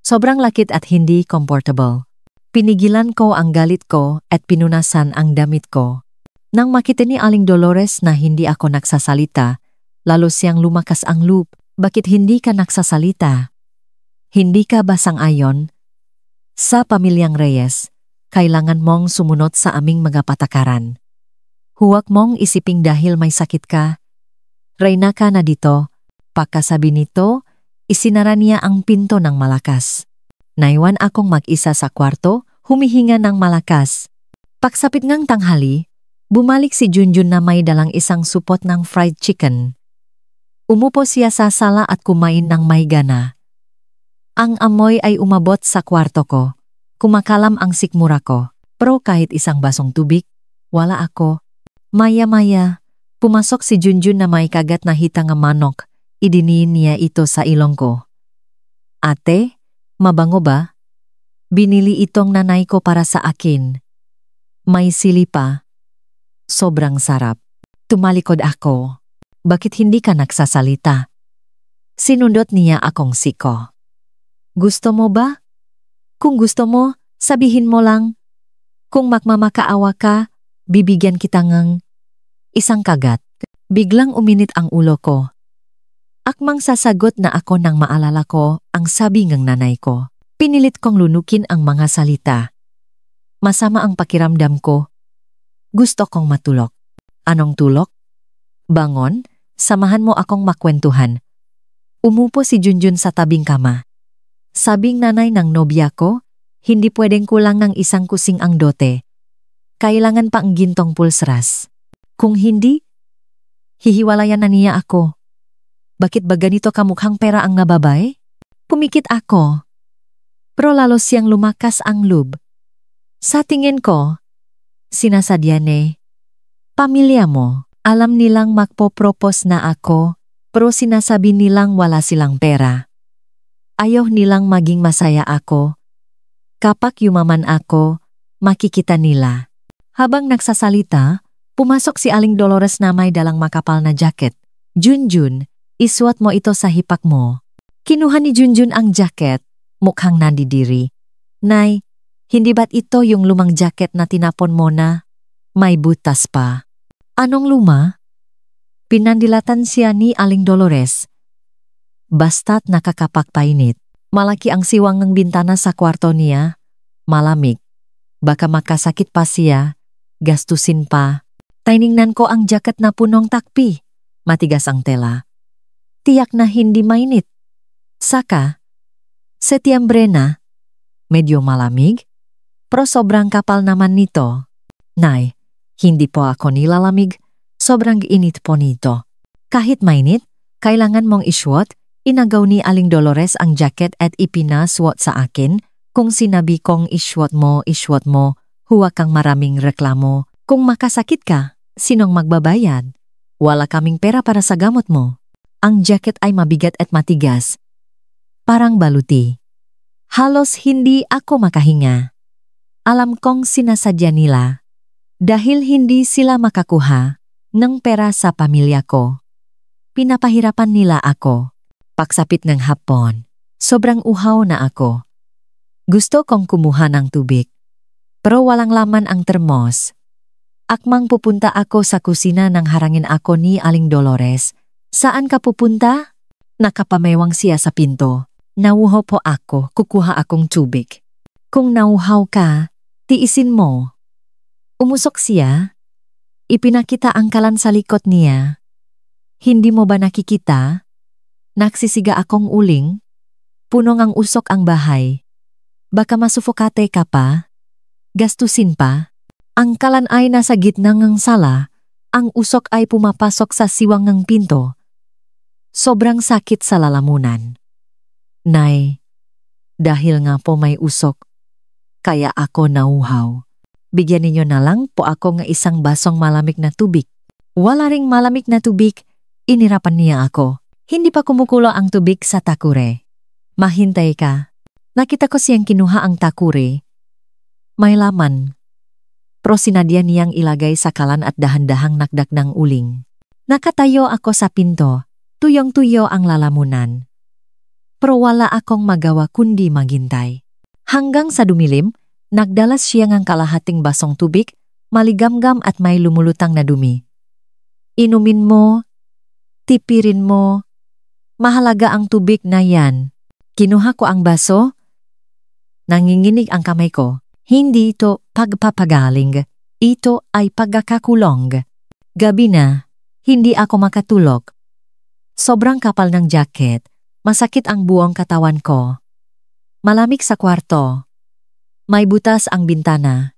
Sobrang lakit at hindi comfortable. Pinigilan ko ang galit ko at pinunasan ang damit ko. Nang makita ni Aling Dolores na hindi ako nagsasalita, lalo siyang lumakas ang loob. Bakit hindi ka nagsasalita? Hindi ka ba sang-ayon? Sa pamilyang Reyes, kailangan mong sumunod sa aming mga patakaran. Huwag mong isiping dahil may sakit ka. Reyna ka na dito. Pagkasabi nito, isinara niya ang pinto ng malakas. Naiwan akong mag-isa sa kwarto, humihinga ng malakas. Pagsapit ngang tanghali, bumalik si Junjun na may dalang isang supot ng fried chicken. Umupo siya sa sala at kumain ng may gana. Ang amoy ay umabot sa kwarto ko. Kumakalam ang sikmura ko. Pero kahit isang basong tubig, wala ako. Maya-maya, pumasok si Junjun na may kagat na hitang manok. Idiniin niya ito sa ilong ko. Ate, mabango ba? Binili itong nanay ko para sa akin. May sili pa. Sobrang sarap. Tumalikod ako. Bakit hindi ka nagsasalita? Sinundot niya akong siko. Gusto mo ba? Kung gusto mo, sabihin mo lang. Kung magmamakaawa ka, bibigyan kita ng isang kagat. Biglang uminit ang ulo ko. Akmang sasagot na ako nang maalala ko ang sabi ng nanay ko. Pinilit kong lunukin ang mga salita. Masama ang pakiramdam ko. Gusto kong matulog. Anong tulog? Bangon, samahan mo akong makwentuhan. Umupo si Junjun sa tabing kama. Sabing nanay ng nobya ko, hindi pwedeng kulang ng isang kusing ang dote. Kailangan pa ang gintong pulsras. Kung hindi, hihiwalayan na niya ako. Bakit ba ganito kamukhang pera ang nababay? Pumikit ako. Pero lalo siyang lumakas ang loob. Sa tingin ko, sinasadya ni, pamilya mo, alam nilang magpo-propose na ako, pero sinasabi nilang wala silang pera. Ayaw nilang maging masaya ako. Kapag yumaman ako, makikita nila. Habang nagsasalita, pumasok si Aling Dolores na may dalang makapal na jacket. Junjun, isuot mo ito sa hipak mo. Kinuha ni Junjun ang jacket, mukhang nandidiri. Nay, hindi ba't ito yung lumang jacket na tinapon mo na? May butas pa. Anong luma? Pinandilatan siya ni Aling Dolores. Basta't nakakapagpainit. Malaki ang siwang ng bintana sa kwarto niya. Malamig. Baka makasakit pa siya. Gastusin pa. Tiningnan ko ang jacket na punong takpi. Matigas ang tela. Tiyak na hindi mainit. Saka, Setyembre na. Medyo malamig. Pero sobrang kapal naman nito. Nay, hindi po ako nilalamig. Sobrang init po nito. Kahit mainit, kailangan mong isuot. Inagaw ni Aling Dolores ang jacket at ipinasuot sa akin. Kung sinabi kong isuot mo, huwag kang maraming reklamo. Kung makasakit ka, sinong magbabayad? Wala kaming pera para sa gamot mo. Ang jacket ay mabigat at matigas. Parang baluti. Halos hindi ako makahinga. Alam kong sinasadya nila. Dahil hindi sila makakuha ng pera sa pamilya ko. Pinapahirapan nila ako. Pagsapit ng hapon, sobrang uhaw na ako. Gusto kong kumuha ng tubig. Pero walang laman ang termos. Akmang pupunta ako sa kusina nang harangin ako ni Aling Dolores. Saan ka pupunta? Nakapamewang siya sa pinto. Nauhaw po ako, kukuha akong tubig. Kung nauhaw ka, tiisin mo. Umusok siya. Ipinakita ang kalan sa likod niya. Hindi mo ba nakikita? Nagsisiga akong uling. Punong ang usok ang bahay. Baka masufokate ka pa. Gastusin pa. Ang kalan ay nasa gitna ng sala. Ang usok ay pumapasok sa siwang ng pinto. Sobrang sakit sa lalamunan. Nay, dahil nga po may usok, kaya ako nauhaw. Bigyan ninyo na lang po ako ng isang basong malamig na tubig. Wala ring malamig na tubig, Inirapan niya ako. Hindi pa kumukulo ang tubig sa takure. Mahintay ka. Nakita ko siyang kinuha ang takure. May laman. Pero sinadya niyang ilagay sa kalan at dahan-dahang nakdak ng uling. Nakatayo ako sa pinto. Tuyong-tuyo ang lalamunan. Pero wala akong magawa kundi maghintay. Hanggang sa dumilim, nagdalas siya ng kalahating basong tubig, maligamgam at may lumulutang na dumi. Inumin mo, tipirin mo, mahalaga ang tubig na yan. Kinuha ko ang baso, nanginginig ang kamay ko. Hindi ito pagpapagaling, ito ay pagkakakulong. Gabi na, hindi ako makatulog. Sobrang kapal ng jacket, masakit ang buong katawan ko. Malamig sa kwarto. May butas ang bintana.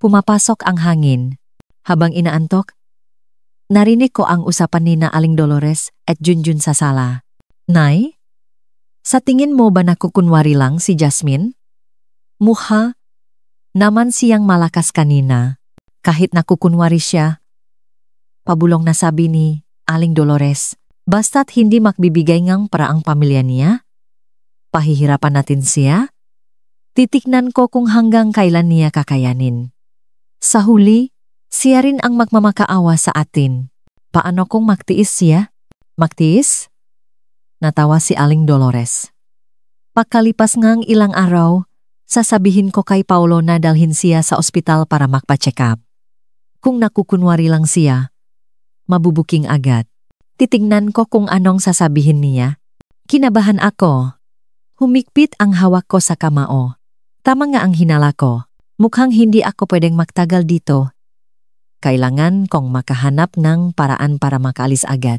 Pumapasok ang hangin. Habang inaantok, narinig ko ang usapan ni na Aling Dolores at Junjun sa sala. Nay, sa tingin mo ba nakukunwari lang si Jasmine? Mukha naman siyang malakas kanina. Kahit nakukunwari siya. Pabulong na sabi ni Aling Dolores, basta't hindi magbibigay ngang paraang pamilya niya. Pahihirapan natin siya. Titiknan ko kung hanggang kailan niya kakayanin. Sa huli, siya rin ang magmamakaawa sa atin. Paano kung magtiis siya? Magtiis? Natawa si Aling Dolores. Pagkalipas ngang ilang araw, sasabihin ko kay Paulo na dalhin siya sa ospital para magpa-check up. Kung nakukunwari lang siya, mabubuking agad. Titingnan ko kung anong sasabihin niya. Kinabahan ako. Humikpit ang hawak ko sa kamao. Tama nga ang hinala ko. Mukhang hindi ako pwedeng magtagal dito. Kailangan kong makahanap ng paraan para makaalis agad.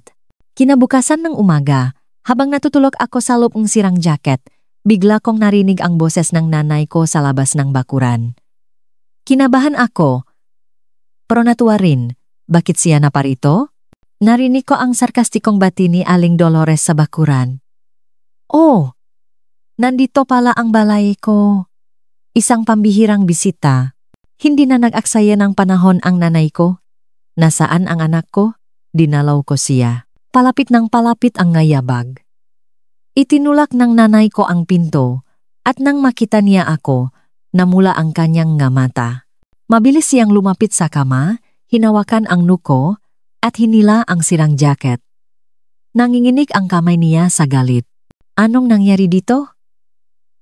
Kinabukasan ng umaga, habang natutulog ako sa loob ng sirang jacket, bigla kong narinig ang boses ng nanay ko sa labas ng bakuran. Kinabahan ako, pero natuwa rin. Bakit siya naparito? Narinig ko ang sarkastikong bati ni Aling Dolores sa bakuran. Oh, nandito pala ang balay ko. Isang pambihirang bisita. Hindi na nag-aksaya ng panahon ang nanay ko. Nasaan ang anak ko? Dinalaw ko siya. Palapit ng palapit ang ngayabag. Itinulak ng nanay ko ang pinto at nang makita niya ako, namula ang kanyang nga mata. Mabilis siyang lumapit sa kama, hinawakan ang nuko at hinila ang sirang jacket. Nanginginig ang kamay niya sa galit. Anong nangyari dito?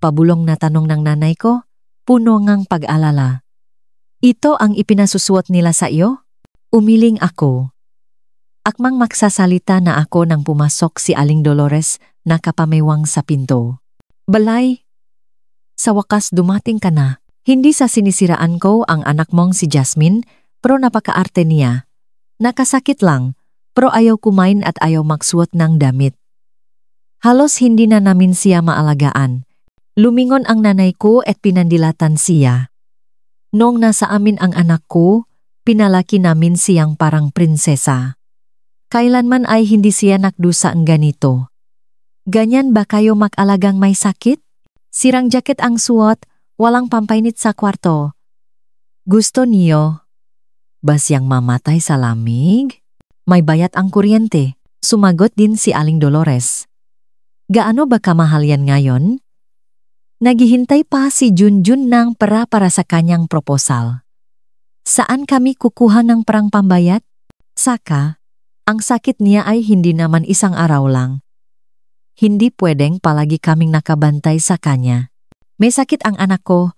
Pabulong na tanong ng nanay ko, puno ngang pag-alala. Ito ang ipinasusuot nila sa iyo? Umiling ako. Akmang magsasalita na ako nang pumasok si Aling Dolores na kapamewang sa pinto. Balay, sa wakas dumating ka na. Hindi sa sinisiraan ko ang anak mong si Jasmine, pero napakaarte niya. Nakasakit lang, pero ayaw kumain at ayaw magsuot ng damit. Halos hindi na namin siya maalagaan. Lumingon ang nanay ko at pinandilatan siya. Noong nasa amin ang anak ko, pinalaki namin siyang parang prinsesa. Kailanman ay hindi siya nakdusa ang ganito. Ganyan ba kayo mag-alagang may sakit? Sirang jacket ang suot, walang pampainit sa kwarto. Gusto niyo ba siyang mamatay sa lamig? May bayat ang kuryente. Sumagot din si Aling Dolores. Gaano ba kamahal yan ngayon? Naghihintay pa si Junjun ng pera para sa kanyang proposal. Saan kami kukuha ng perang pambayat? Saka, ang sakit niya ay hindi naman isang araw lang. Hindi pwedeng palagi kaming nakabantay sa kanya. May sakit ang anak ko,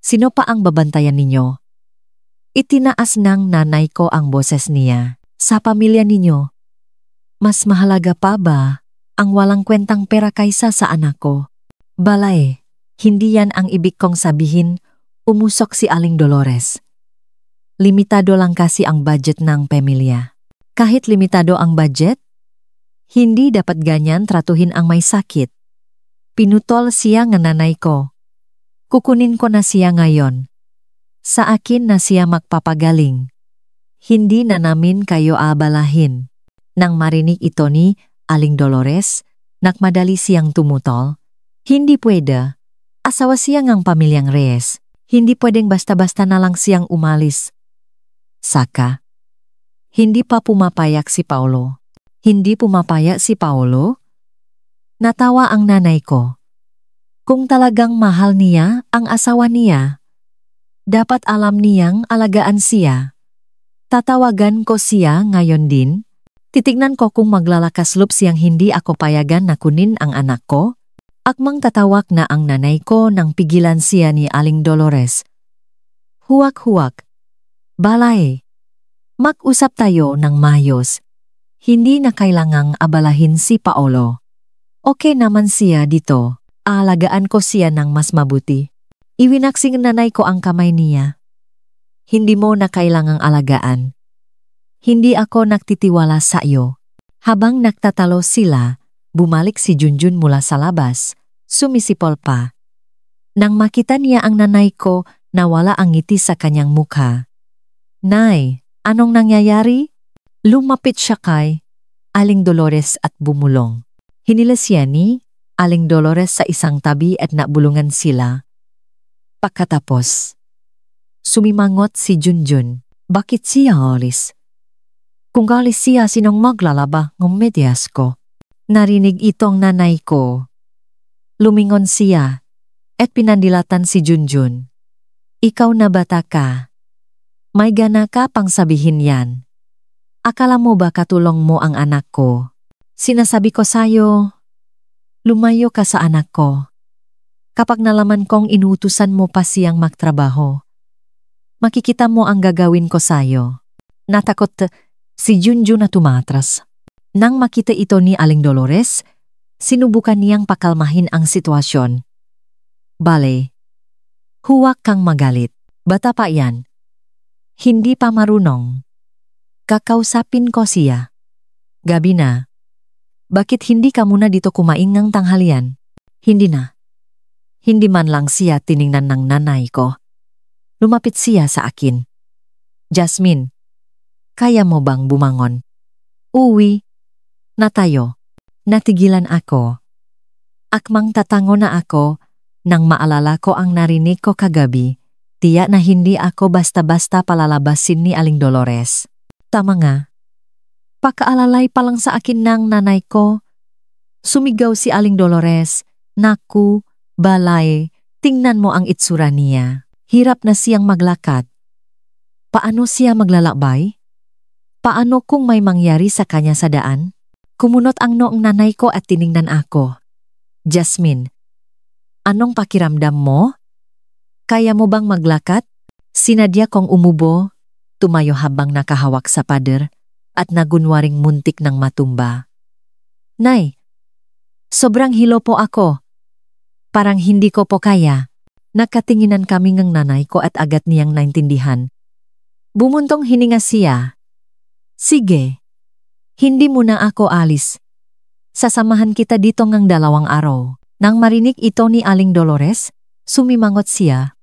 sino pa ang babantayan ninyo? Itinaas ng nanay ko ang boses niya. Sa pamilya ninyo, mas mahalaga pa ba ang walang kwentang pera kaysa sa anak ko? Balay. Hindi yan ang ibig kong sabihin, umusok si Aling Dolores. Limitado lang kasi ang budget ng pamilya. Kahit limitado ang budget, hindi dapat ganyan tratuhin ang may sakit. Pinutol siya ng nanay ko. Kukunin ko na siya ngayon. Sa akin na siya magpapagaling. Hindi na namin kayo abalahin. Nang marinig ito ni Aling Dolores, nakmadali siyang tumutol. Hindi pwede. Asawa siya ngang pamilyang Reyes, hindi pwedeng basta-basta na lang siyang umalis. Saka, hindi pa pumapayag si Paulo. Hindi pumapaya si Paolo? Natawa ang nanay ko. Kung talagang mahal niya ang asawa niya, dapat alam niyang alagaan siya. Tatawagan ko siya ngayon din. Titignan ko kung maglalakas loob siyang hindi ako payagan na kunin ang anak ko. Akmang tatawag na ang nanay ko nang pigilan siya ni Aling Dolores. Huwag. Balay. Mag-usap tayo ng mayos. Hindi na kailangang abalahin si Paolo. Okay naman siya dito. Aalagaan ko siya ng mas mabuti. Iwinaksing nanay ko ang kamay niya. Hindi mo na kailangang alagaan. Hindi ako nagtitiwala sa iyo. Habang nagtatalo sila, bumalik si Junjun mula sa labas. Sumisipol pa. Nang makita niya ang nanay ko, nawala ang ngiti sa kanyang mukha. Nay, anong nangyayari? Lumapit siya kay Aling Dolores at bumulong. Hinilas siya ni Aling Dolores sa isang tabi at nabulungan sila. Pagkatapos, sumimangot si Junjun. Bakit siya alis? Kung alis siya, sinong maglalaba ng medyas ko? Narinig itong nanay ko. Lumingon siya at pinandilatan si Junjun. Ikaw na bata ka. May gana ka pang sabihin yan. Akala mo ba katulong mo ang anak ko? Sinasabi ko sa'yo, lumayo ka sa anak ko. Kapag nalaman kong inutusan mo pa siyang magtrabaho, makikita mo ang gagawin ko sa'yo. Natakot si Junjun na tumatras. Nang makita ito ni Aling Dolores, sinubukan niyang pakalmahin ang sitwasyon. Bale, huwag kang magalit. Bata pa yan. Hindi pa marunong. Kakausapin ko siya. Gabi na. Bakit hindi ka muna dito kumain ng tanghalian? Hindi na. Hindi man lang siya tiningnan ng nanay ko. Lumapit siya sa akin. Jasmine, kaya mo bang bumangon? Uwi. Na tayo. Natigilan ako. Akmang tatango na ako nang maalala ko ang narinig ko kagabi. Tiyak na hindi ako basta-basta palalabasin ni Aling Dolores. Tama nga. Pakaalalay pa lang sa akin ng nanay ko. Sumigaw si Aling Dolores. Naku, balay, tingnan mo ang itsura niya. Hirap na siyang maglakad. Paano siya maglalakbay? Paano kung may mangyari sa kanya sa daan? Kumunot ang noong nanay ko at tiningnan ako. Jasmine, anong pakiramdam mo? Kaya mo bang maglakad? Sinadya kong umubo, tumayo habang nakahawak sa pader at nagunwaring muntik ng matumba. Nay, sobrang hilo po ako. Parang hindi ko po kaya. Nakatinginan kami ng nanay ko at agad niyang naintindihan. Bumuntong hininga siya. Sige, hindi muna ako alis. Sasamahan kita dito ng 2 araw. Nang marinig ito ni Aling Dolores, sumimangot siya.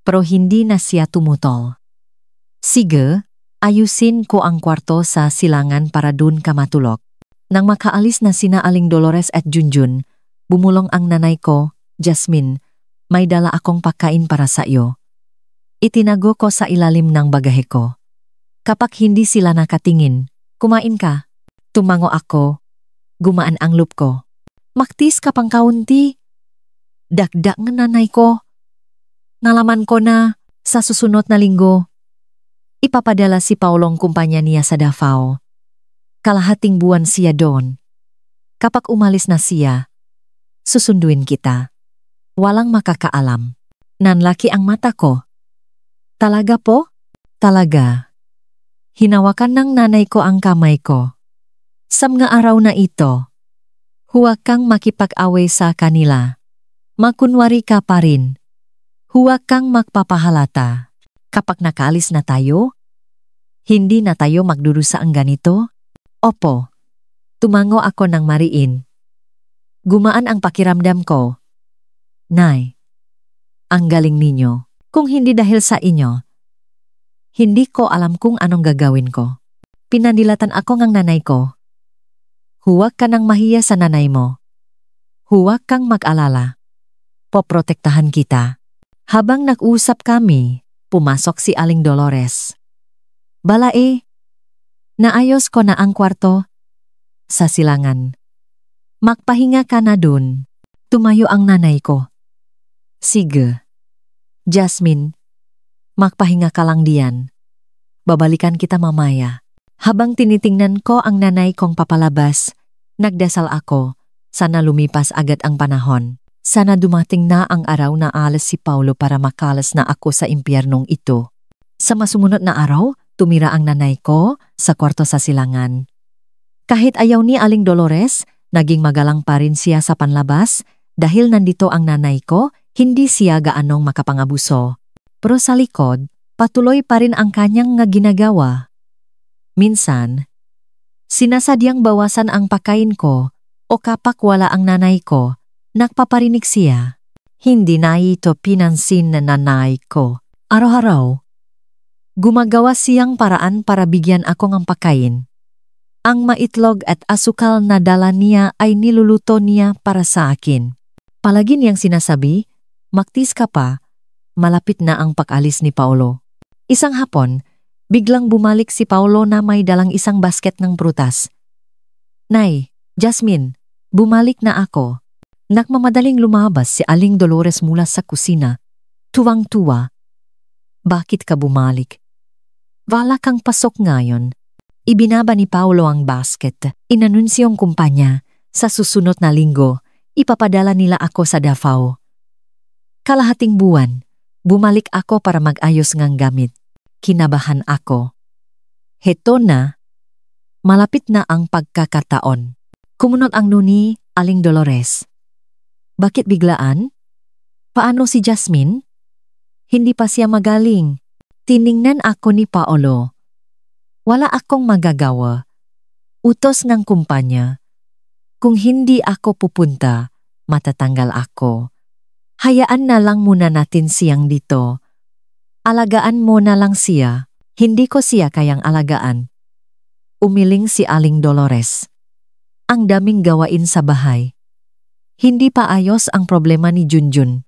Pero hindi na siya tumutol. Sige, ayusin ko ang kwarto sa silangan para dun ka matulog. Nang makaalis na sina Aling Dolores at Junjun, bumulong ang nanay ko, Jasmine, may dala akong pagkain para sa iyo. Itinago ko sa ilalim ng bagahe ko. Kapag hindi sila nakatingin, kumain ka. Tumango ako. Gumaan ang loob ko. Maktis ka pang kaunti. Dagdag ng nanay ko. Nalaman ko na sa susunod na linggo, ipapadala si Paulong kumpanya niya sa Davao. Kalahating buwan siya doon. Kapag umalis na siya, susunduin kita. Walang makakaalam. Nanlaki ang mata ko. Talaga po? Talaga. Hinawakan ng nanay ko ang kamay ko. Sa mga araw na ito, huwag kang makipag-away sa kanila. Makunwari ka pa rin. Huwag kang magpapahalata. Kapag nakaalis na tayo, hindi na tayo magdurusa ang ganito? Opo. Tumango ako ng mariin. Gumaan ang pakiramdam ko. Nay, ang galing ninyo. Kung hindi dahil sa inyo, hindi ko alam kung anong gagawin ko. Pinandilatan ako ng nanay ko. Huwag ka nang mahiya sa nanay mo. Huwag kang mag-alala. Poprotektahan kita. Habang nag-usap kami, pumasok si Aling Dolores. Balae, naayos ko na ang kwarto. sa silangan. Magpahinga ka na dun. Tumayo ang nanay ko. Sige. Jasmine, magpahinga ka lang diyan. Babalikan kita mamaya. Habang tinitingnan ko ang nanay kong papalabas, nagdasal ako. Sana lumipas agad ang panahon. Sana dumating na ang araw na alas si Paulo para makalas na ako sa impyernong ito. Sa masumunod na araw, tumira ang nanay ko sa kwarto sa silangan. Kahit ayaw ni Aling Dolores, naging magalang pa rin siya sa panlabas dahil nandito ang nanay ko, hindi siya gaanong makapangabuso. Pero sa likod, patuloy pa rin ang kanyang ginagawa. Minsan, sinasadyang bawasan ang pagkain ko o kapag wala ang nanay ko, nagpaparinig siya. Hindi na ito pinansin na nanay ko. Araw-araw, gumagawa siyang paraan para bigyan ako ng pagkain. Ang maitlog at asukal na dala niya ay niluluto niya para sa akin. Palagi niyang sinasabi, "Magtis ka pa, malapit na ang pag-alis ni Paulo." Isang hapon, biglang bumalik si Paulo na may dalang isang basket ng prutas. "Nay, Jasmine, bumalik na ako." Nagmamadaling lumabas si Aling Dolores mula sa kusina. Tuwang-tuwa. "Bakit ka bumalik?" "Wala kang pasok ngayon." Ibinaba ni Paulo ang basket. Inanunsyong kumpanya, sa susunod na linggo, ipapadala nila ako sa Davao. Kalahating buwan, bumalik ako para mag-ayos ng gamit. Kinabahan ako. Heto na, malapit na ang pagkakataon. Kumunot ang nuni, Aling Dolores. "Bakit biglaan? Paano si Jasmine?" "Hindi pa siya magaling." Tiningnan ako ni Paulo. "Wala akong magagawa. Utos ng kumpanya. Kung hindi ako pupunta, matatanggal ako. Hayaan na lang muna natin siyang dito. Alagaan mo na lang siya. Hindi ko siya kayang alagaan." Umiling si Aling Dolores. Ang daming gawain sa bahay. Hindi pa ayos ang problema ni Junjun.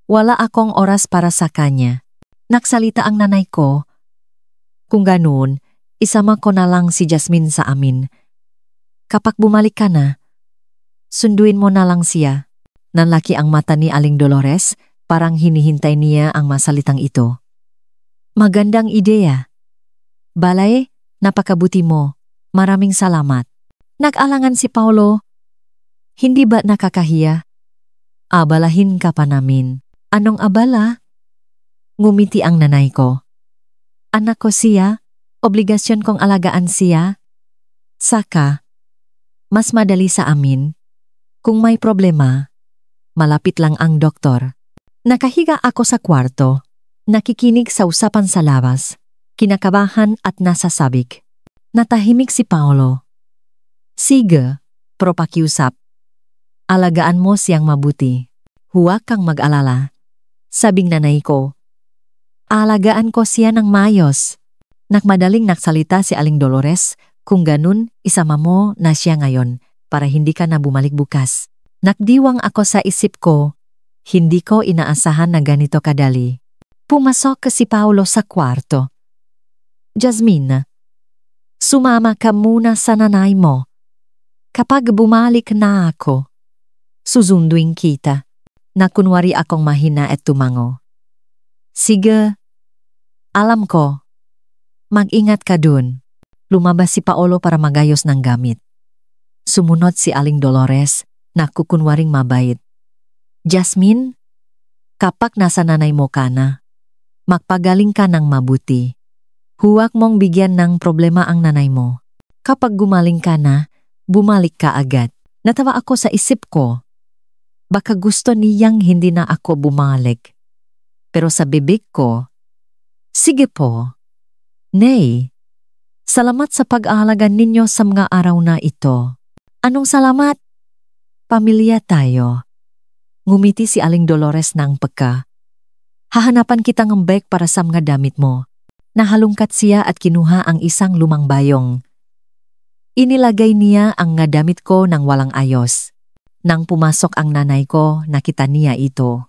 Wala akong oras para sa kanya. Nagsalita ang nanay ko. "Kung ganoon, isama ko na lang si Jasmine sa amin. Kapag bumalik ka na, sunduin mo na lang siya." Nanlaki ang mata ni Aling Dolores, parang hinihintay niya ang masalitang ito. "Magandang ideya. Balay, napakabuti mo. Maraming salamat." Nag-alangan si Paulo. "Hindi ba nakakahiya? Abalahin ka pa namin." "Anong abala?" Ngumiti ang nanay ko. "Anak ko siya, obligasyon kong alagaan siya. Saka, mas madali sa amin. Kung may problema, malapit lang ang doktor." Nakahiga ako sa kwarto, nakikinig sa usapan sa labas, kinakabahan at nasasabik. Natahimik si Paulo. "Sige, pero pakiusap. Alagaan mo siyang mabuti. Huwag kang mag-alala." Sabing nanay ko. "Alagaan ko siya ng mayos." Nakmadaling nagsalita si Aling Dolores, "Kung ganun, isama mo na siya ngayon para hindi ka na bumalik bukas." Nakdiwang ako sa isip ko. Hindi ko inaasahan na ganito kadali. Pumasok si Paulo sa kwarto. "Jasmine, sumama ka muna sa nanay mo. Kapag bumalik na ako, susunduin kita." Nakunwari akong mahina at tumango. "Sige, alam ko. Mag-ingat ka dun." Lumabas si Paulo para magayos ng gamit. Sumunod si Aling Dolores, nakukunwaring mabait. "Jasmine, kapag nasa nanay mo ka na, magpagaling ka ng mabuti. Huwag mong bigyan ng problema ang nanay mo. Kapag gumaling ka na, bumalik ka agad." Natawa ako sa isip ko. Baka gusto niyang hindi na ako bumalik. Pero sa bibig ko, "Sige po. Nay, salamat sa pag-aalaga ninyo sa mga araw na ito." "Anong salamat? Pamilya tayo." Ngumiti si Aling Dolores ng pagka. "Hahanapan kita ng bag para sa mga damit mo." Nahalungkat siya at kinuha ang isang lumang bayong. Inilagay niya ang nga damit ko ng walang ayos. Nang pumasok ang nanay ko, nakita niya ito.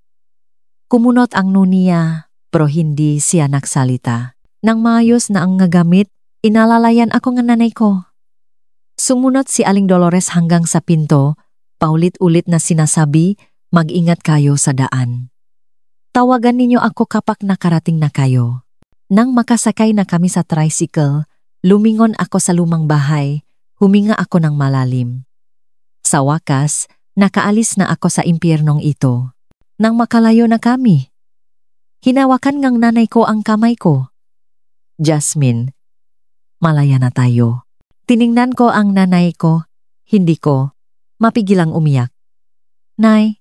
Kumunot ang nuniya, pero hindi siya nagsalita. Nang maayos na ang nga gamit, inalalayan ako ng nanay ko. Sumunod si Aling Dolores hanggang sa pinto, paulit-ulit na sinasabi, mag-ingat kayo sa daan. Tawagan ninyo ako kapag nakarating na kayo. Nang makasakay na kami sa tricycle, lumingon ako sa lumang bahay, huminga ako ng malalim. Sa wakas, nakaalis na ako sa impyernong ito. Nang makalayo na kami, hinawakan ngang nanay ko ang kamay ko. Jasmine, malaya na tayo. Tiningnan ko ang nanay ko, hindi ko mapigilang umiyak. Nay,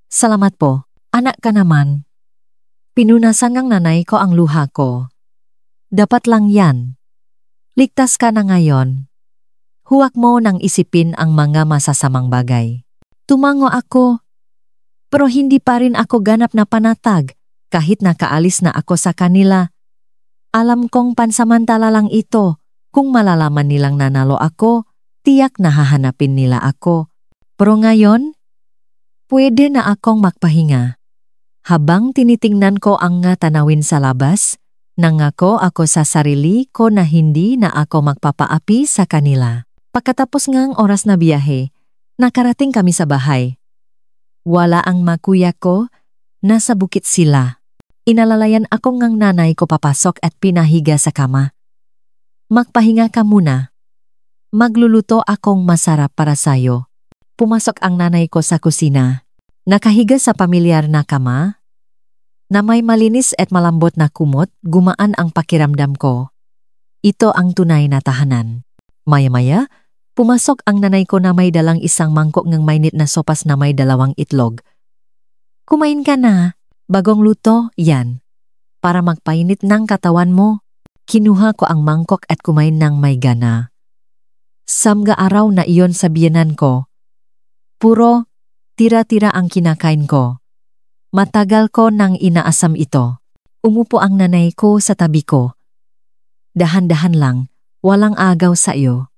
salamat po, anak ka naman. Pinunasan ng nanay ko ang luha ko. Dapat lang yan. Ligtas ka na ngayon. Huwag mo nang isipin ang mga masasamang bagay. Tumango ako. Pero hindi pa rin ako ganap na panatag kahit nakaalis na ako sa kanila. Alam kong pansamantala lang ito. Kung malalaman nilang nanalo ako, tiyak na hahanapin nila ako. Pero ngayon, pwede na akong magpahinga. Habang tinitingnan ko ang nga tanawin sa labas, nangako ako sa sarili ko na hindi na ako magpapaapi sa kanila. Pagkatapos ngang oras na biyahe, nakarating kami sa bahay. Wala ang makuya ko, nasa bukit sila. Inalalayan ako ngang nanay ko papasok at pinahiga sa kama. Magpahinga ka muna. Magluluto akong masarap para sayo. Pumasok ang nanay ko sa kusina. Nakahiga sa pamilyar na kama. Na may malinis at malambot na kumot, gumaan ang pakiramdam ko. Ito ang tunay na tahanan. Maya-maya, pumasok ang nanay ko na may dalang isang mangkok ng mainit na sopas na may 2 itlog. Kumain ka na, bagong luto, yan. Para magpainit ng katawan mo. Kinuha ko ang mangkok at kumain ng may gana. Samga araw na iyon sa biyenan ko. Puro, tira-tira ang kinakain ko. Matagal ko nang inaasam ito. Umupo ang nanay ko sa tabi ko. Dahan-dahan lang, walang agaw sa iyo.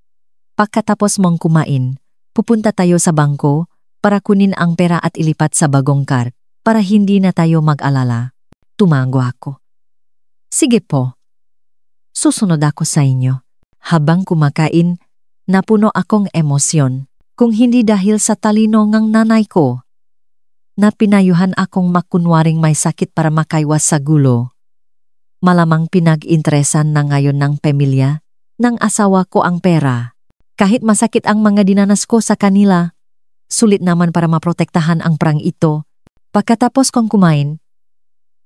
Pagkatapos mong kumain, pupunta tayo sa bangko para kunin ang pera at ilipat sa bagong cart para hindi na tayo mag-alala. Tumango ako. Sige po. Susunod ako sa inyo. Habang kumakain, napuno akong emosyon. Kung hindi dahil sa talino ng nanay ko, na pinayuhan akong makunwaring may sakit para makaiwas sa gulo. Malamang pinag-interesan na ngayon ng pamilya, ng asawa ko ang pera. Kahit masakit ang mga dinanas ko sa kanila, sulit naman para maprotektahan ang perang ito. Pagkatapos kong kumain,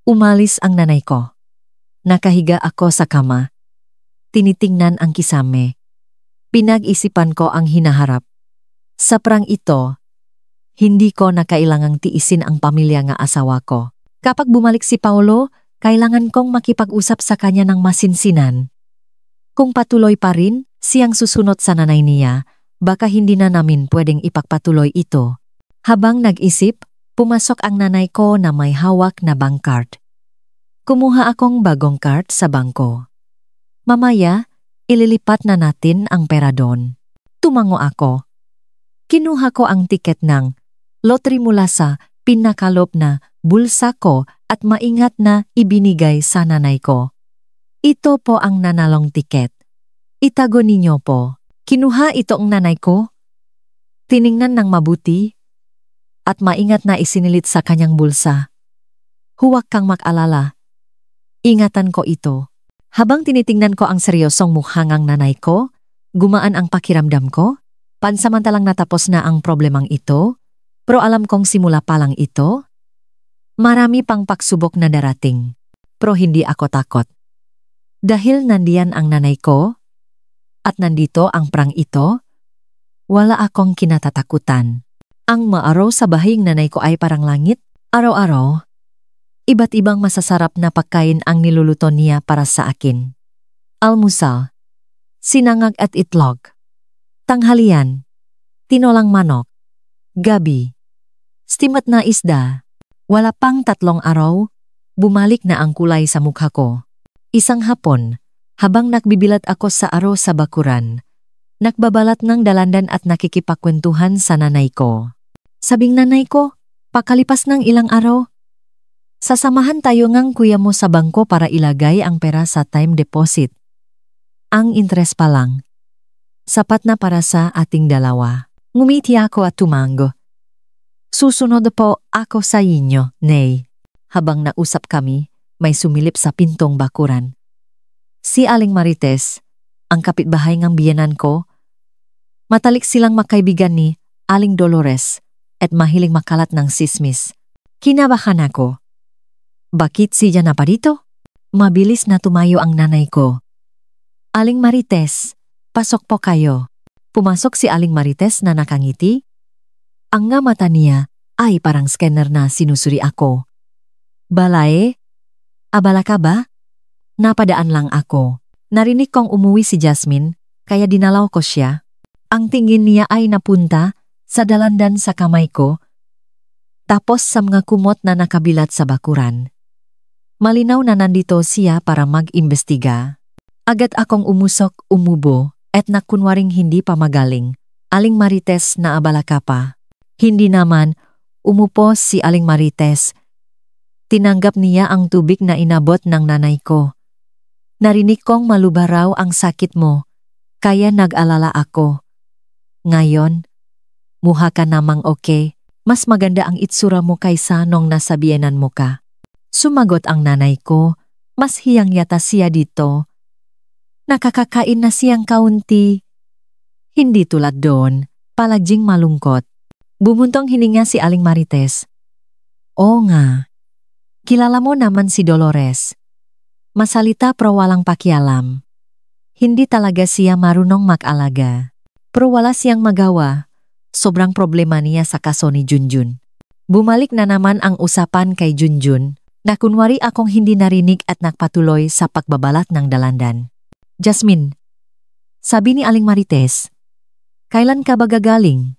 umalis ang nanay ko. Nakahiga ako sa kama. Tinitingnan ang kisame. Pinag-isipan ko ang hinaharap. Sa perang ito, hindi ko na kailangang tiisin ang pamilya nga asawa ko. Kapag bumalik si Paolo, kailangan kong makipag-usap sa kanya ng masinsinan. Kung patuloy pa rin, siyang susunod sa nanay niya, baka hindi na namin pwedeng ipagpatuloy ito. Habang nag-isip, pumasok ang nanay ko na may hawak na bank card. Kumuha akong bagong card sa bangko. Mamaya, ililipat na natin ang pera doon. Tumango ako. Kinuha ko ang tiket ng lottery mula sa pinakaloob na bulsa ko at maingat na ibinigay sa nanay ko. Ito po ang nanalong tiket. Itago ninyo po. Kinuha ito ang nanay ko. Tiningnan ng mabuti at maingat na isinilit sa kanyang bulsa. Huwag kang mag-alala. Ingatan ko ito. Habang tinitingnan ko ang seryosong mukhang ang nanay ko, gumaan ang pakiramdam ko. Pansamantalang natapos na ang problemang ito, pero alam kong simula pa lang ito. Marami pang pagsubok na darating, pero hindi ako takot. Dahil nandiyan ang nanay ko, at nandito ang perang ito, wala akong kinatatakutan. Ang maaraw sa bahing nanay ko ay parang langit, araw-araw. Iba't ibang masasarap na pagkain ang niluluto niya para sa akin. Almusal, sinangag at itlog. Tanghalian, tinolang manok. Gabi, stimat na isda. Wala pang 3 araw, bumalik na ang kulay sa mukha ko. Isang hapon, habang nagbibilat ako sa aro sa bakuran, nagbabalat ng dalandan at nakikipagkwentuhan sa nanay ko. Sabing nanay ko, pakalipas ng ilang araw, sasamahan tayo ngang kuya mo sa bangko para ilagay ang pera sa time deposit. Ang interes pa lang. Sapat na para sa ating dalawa. Ngumiti ako at tumango. Susunod po ako sa inyo, Nay. Habang nausap kami, may sumilip sa pintong bakuran. Si Aling Marites, ang kapitbahay ng biyenan ko. Matalik silang makaibigan ni Aling Dolores at mahiling makalat ng sismis. Kinabahan ako. Bakit siya na pa dito? Mabilis na tumayo ang nanay ko. Aling Marites, pasok po kayo. Pumasok si Aling Marites na nakangiti. Ang nga mata niya ay parang scanner na sinusuri ako. Balae? Abala ka ba? Napadaan lang ako. Narinig kong umuwi si Jasmine, kaya dinalaw ko siya. Ang tingin niya ay napunta sa dalandan sa kamay ko, tapos sa mga kumot na nakabilat sa bakuran. Malinaw na nandito siya para mag-imbestiga. Agad akong umusok, umubo, at nakunwaring hindi pa magaling. Aling Marites na abala ka pa. Hindi naman, umupo si Aling Marites. Tinanggap niya ang tubig na inabot ng nanay ko. Narinig kong malubaraw ang sakit mo, kaya nag-alala ako. Ngayon, muha ka namang okay. Mas maganda ang itsura mo kaysa nung nasa biyenan mo ka. Sumagot ang nanay ko, mas hiyang yata siya dito. Nakakakain na siyang kaunti. Hindi tulad doon, palagjing malungkot. Bumuntong hininga si Aling Marites. Oo nga. Kilala mo naman si Dolores. Masalita pero walang pakialam. Hindi talaga siya marunong mag-alaga. Pero wala siyang magawa. Sobrang problema niya sa kaso ni Junjun. Bumalik na naman ang usapan kay Junjun na kunwari akong hindi narinig at nagpatuloy sa pagbabalat ng dalandan. Jasmine, sabi ni Aling Marites, kailan ka ba gagaling?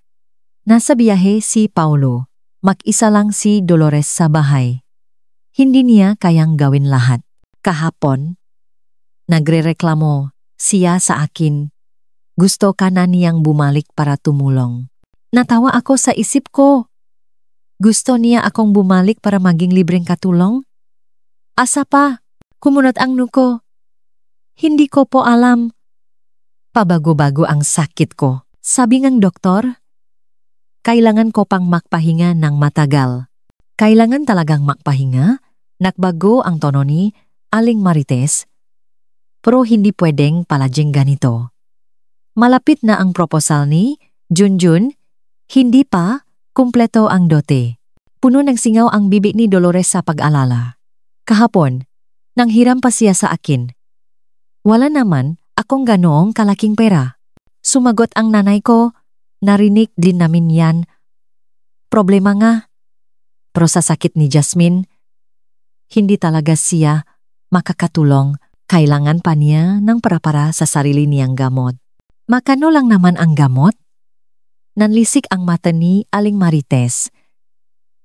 Nasa biyahe si Paulo. Mag-isa lang si Dolores sa bahay. Hindi niya kayang gawin lahat. Kahapon, nagrereklamo siya sa akin. Gusto ka na niyang bumalik para tumulong. Natawa ako sa isip ko. Gusto niya akong bumalik para maging libreng katulong? Asa pa? Kumunot ang nuko. Hindi ko po alam. Pabago-bago ang sakit ko. Sabi ng doktor, kailangan ko pang magpahinga ng matagal. Kailangan talagang magpahinga? Nagbago ang tono ni Aling Marites. Pero hindi pwedeng paladyeng ganito. Malapit na ang proposal ni Junjun. Hindi pa kumpleto ang dote. Puno ng singaw ang bibig ni Dolores sa pag-alala. Kahapon, nanghiram pa siya sa akin. Wala naman akong ganoong kalaking pera. Sumagot ang nanay ko, narinig din namin yan. Problema nga. Pero sa sakit ni Jasmine, hindi talaga siya makakatulong. Kailangan pa niya ng para sa sarili niyang gamot. Makano lang naman ang gamot? Nanlisik ang mata ni Aling Marites.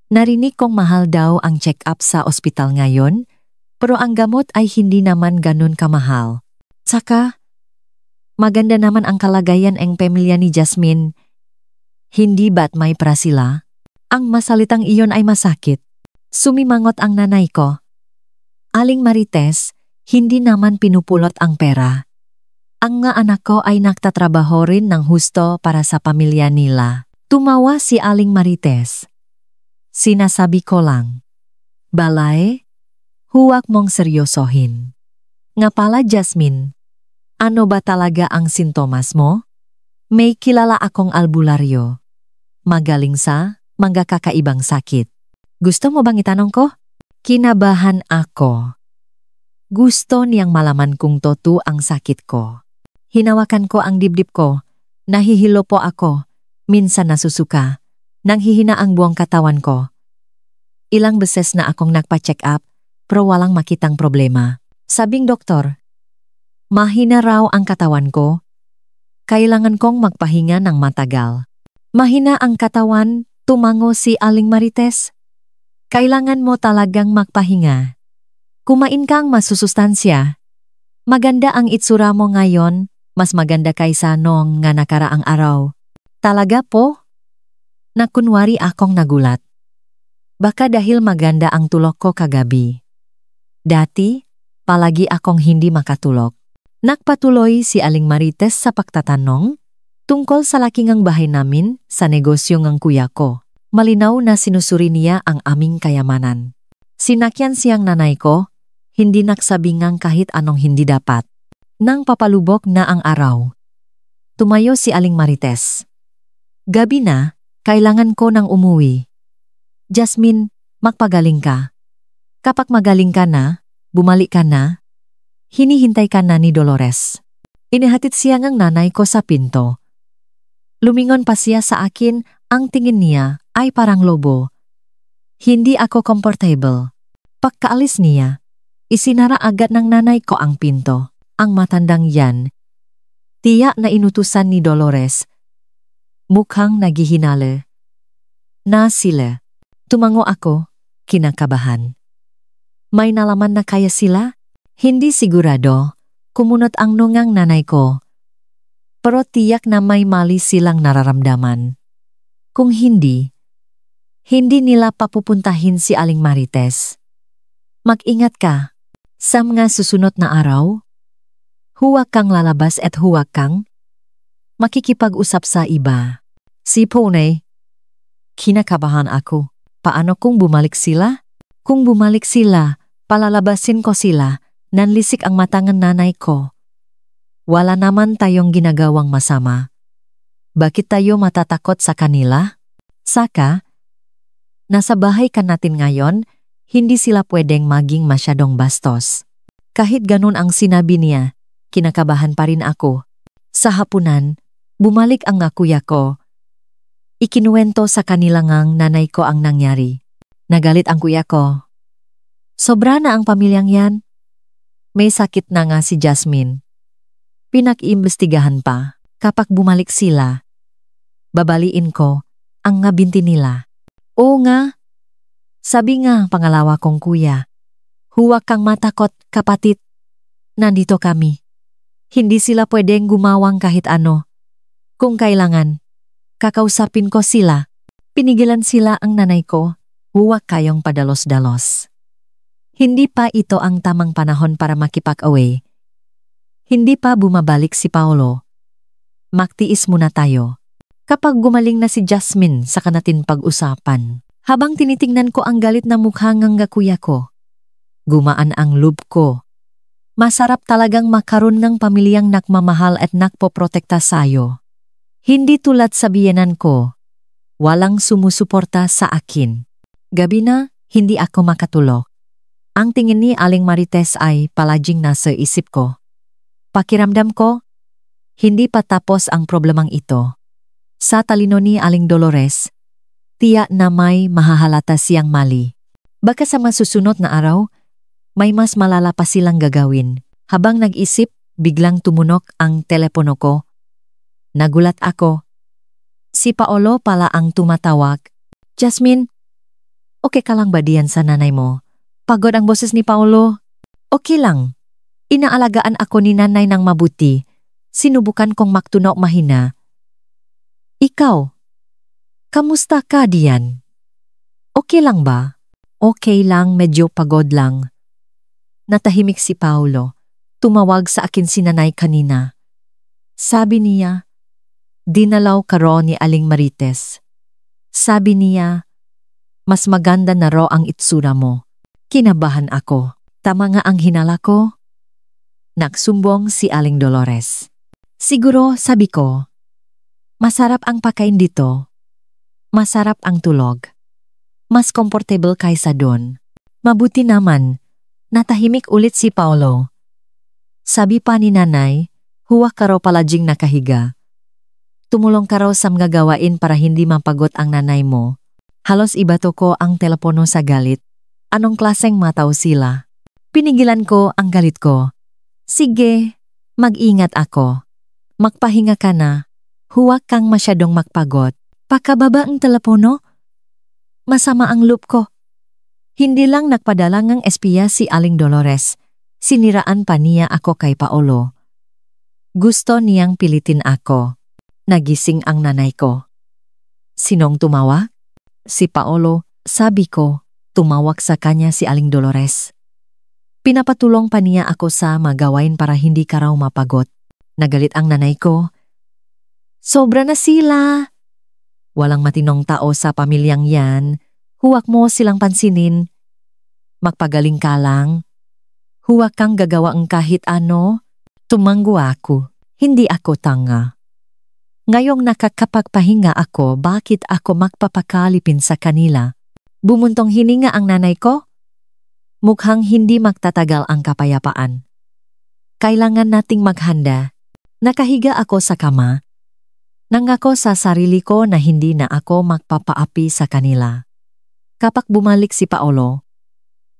Narinig kong mahal daw ang check-up sa ospital ngayon, pero ang gamot ay hindi naman ganun kamahal. Tsaka, maganda naman ang kalagayan ng pamilya ni Jasmine. Hindi ba't may pra sila? Ang masalitang iyon ay masakit. Sumimangot ang nanay ko. Aling Marites, hindi naman pinupulot ang pera. Ang nga anak ko ay nagtatrabaho rin ng husto para sa pamilya nila. Tumawa si Aling Marites. Sinasabi ko lang. Balay, huwag mong seryosohin. Nga pala Jasmine, ano ba talaga ang sintomas mo? May kilala akong albularyo. Magaling sa mga kakaibang sakit. Gusto mo bang itanong ko? Kinabahan ako. Gusto niyang malaman kung totoo ang sakit ko. Hinawakan ko ang dibdib ko. Nahihilo po ako. Minsan nasusuka. Nanghihina ang buong katawan ko. Ilang beses na akong nagpa-check up, pero walang makitang problema. Sabing doktor, mahina raw ang katawan ko. Kailangan kong magpahinga ng matagal. Mahina ang katawan, tumango si Aling Marites. Kailangan mo talagang magpahinga. Kumain kang masusustansya. Maganda ang itsura mo ngayon, mas maganda kaysa noong nga nakaraang araw. Talaga po? Nakunwari akong nagulat. Baka dahil maganda ang tulog ko kagabi. Dati, palagi akong hindi makatulog. Nakpatuloy si Aling Marites sa pagtatanong tungkol sa lakingang bahay namin sa negosyo ng kuya ko. Malinaw na sinusuri niya ang aming kayamanan. Sinakyan siyang nanay ko, hindi nagsabingang kahit anong hindi dapat. Nang papalubok na ang araw, tumayo si Aling Marites. Gabi na, kailangan ko nang umuwi. Jasmine, magpagaling ka. Kapag magaling ka na, bumalik ka na. Hinihintay ka na ni Dolores. Inihatid siya ng nanay ko sa pinto. Lumingon pa siya sa akin, ang tingin niya ay parang lobo. Hindi ako comfortable. Pagkaalis niya, isinara agad ng nanay ko ang pinto. Ang matandang yan, tiyak na inutusan ni Dolores. Mukhang naghihinala. Na sila. Tumango ako, kinakabahan. May nalaman na kaya sila? Hindi sigurado, kumunot ang nungang nanay ko. Pero tiyak na may mali silang nararamdaman. Kung hindi nila papupuntahin si Aling Marites. Mag-ingat ka, sa mga susunod na araw. Huwag kang lalabas at huwag kang makikipag-usap sa iba. Si Pone. Kinakabahan ako. Paano kung bumalik sila? Kung bumalik sila, palalabasin ko sila. Nanlisik ang matangan nanay ko. Wala naman tayong ginagawang masama. Bakit tayo matatakot sa kanila? Saka, nasa bahay ka natin ngayon, hindi sila pwedeng maging masyadong bastos. Kahit ganun ang sinabi niya, kinakabahan pa rin ako. Sa hapunan, bumalik ang kuya ko. Ikinuwento sa kanila ngang nanay ko ang nangyari. Nagalit ang kuya ko. Sobra na ang pamilyang yan. May sakit na nga si Jasmine. Pinag-iimbestigahan pa. Kapag bumalik sila, babaliin ko ang nga binti nila. Oo nga. Sabi nga pangalawa kong kuya, huwag kang matakot kapatid. Nandito kami. Hindi sila pwedeng gumawang kahit ano. Kung kailangan, kakausapin ko sila. Pinigilan sila ang nanay ko. Huwag kayong padalos-dalos. Hindi pa ito ang tamang panahon para makipag-away. Hindi pa bumabalik si Paolo. Magtiis muna tayo. Kapag gumaling na si Jasmine, saka natin pag-usapan. Habang tinitingnan ko ang galit na mukha ng kuya ko, gumaan ang loob ko. Masarap talagang makaroon ng pamilyang nakmamahal at nakpoprotekta sa'yo. Hindi tulad sa biyenan ko. Walang sumusuporta sa akin. Gabi na, hindi ako makatulog. Ang tingin ni Aling Marites ay palaging nasa isip ko. Pakiramdam ko, hindi pa tapos ang problemang ito. Sa talino ni Aling Dolores, tiyak na may mahahalata siyang mali. Baka sa masusunod na araw, may mas malala pa silang gagawin. Habang nag-isip, biglang tumunok ang telepono ko. Nagulat ako. Si Paolo pala ang tumatawag. Jasmine, okay ka lang ba diyan sa nanay mo? Pagod ang boses ni Paolo. Okay lang. Inaalagaan ako ni nanay ng mabuti. Sinubukan kong magtunaw mahina. Ikaw, kamusta ka diyan? Okay lang ba? Okay lang, medyo pagod lang. Natahimik si Paolo. Tumawag sa akin si nanay kanina. Sabi niya, dinalaw ka raw ni Aling Marites. Sabi niya, mas maganda na raw ang itsura mo. Kinabahan ako. Tama nga ang hinala ko. Nagsumbong si Aling Dolores. Siguro, sabi ko, masarap ang pagkain dito. Masarap ang tulog. Mas comfortable kaysa doon. Mabuti naman. Natahimik ulit si Paolo. Sabi pa ni nanay, huwag ka raw palaging nakahiga. Tumulong ka raw sa mga gawain para hindi mapagod ang nanay mo. Halos ibato ko ang telepono sa galit. Anong klaseng mataw sila? Pinigilan ko ang galit ko. Sige, mag-ingat ako. Magpahinga ka na. Huwag kang masyadong magpagod. Pakababa ang telepono. Masama ang loob ko. Hindi lang nagpadala ng espiya si Aling Dolores. Siniraan pa niya ako kay Paolo. Gusto niyang pilitin ako. Nagising ang nanay ko. Sinong tumawag? Si Paolo, sabi ko. Tumawag sa kanya si Aling Dolores. Pinapatulong pa niya ako sa magawain para hindi ka raw mapagod. Nagalit ang nanay ko. Sobra na sila. Walang matinong tao sa pamilyang yan. Huwag mo silang pansinin. Magpagaling ka lang. Huwag kang gagawa ang kahit ano. Tumanggo ako. Hindi ako tanga. Ngayong nakakapagpahinga ako, bakit ako magpapakalipin sa kanila? Bumuntong hininga ang nanay ko. Mukhang hindi magtatagal ang kapayapaan. Kailangan nating maghanda. Nakahiga ako sa kama. Nangako sa sarili ko na hindi na ako magpapaapi sa kanila. Kapag bumalik si Paolo,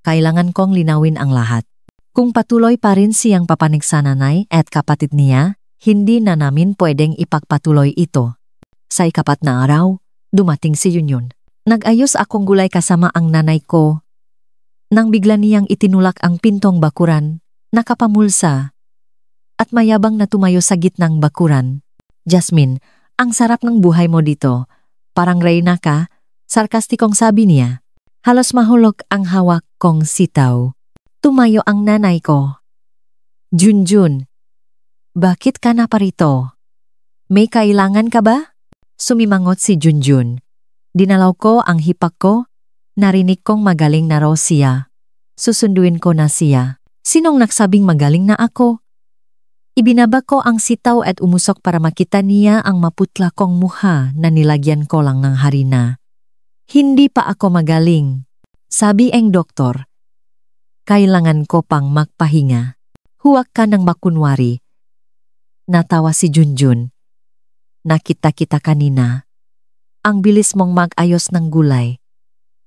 kailangan kong linawin ang lahat. Kung patuloy pa rin siyang papanig sa nanay at kapatid niya, hindi na namin pwedeng ipagpatuloy ito. Sa ikapat na araw, dumating si Junjun. Nag-ayos akong gulay kasama ang nanay ko. Nang bigla niyang itinulak ang pintong bakuran, nakapamulsa, at mayabang na tumayo sa gitnang bakuran. Jasmine, ang sarap ng buhay mo dito. Parang reyna ka, sarkastikong sabi niya. Halos mahulog ang hawak kong sitaw. Tumayo ang nanay ko. Junjun, bakit ka na parito? May kailangan ka ba? Sumimangot si Junjun. Dinalaw ko ang hipak ko. Narinig kong magaling na raw siya. Susunduin ko na siya. Sinong nagsabing magaling na ako? Ibinaba ko ang sitaw at umusok para makita niya ang maputla kong mukha na nilagyan ko lang ng harina. Hindi pa ako magaling. Sabi ang doktor. Kailangan ko pang magpahinga. Huwag ka nang makunwari. Natawa si Junjun. Nakita kita kanina. Ang bilis mong mag-ayos ng gulay.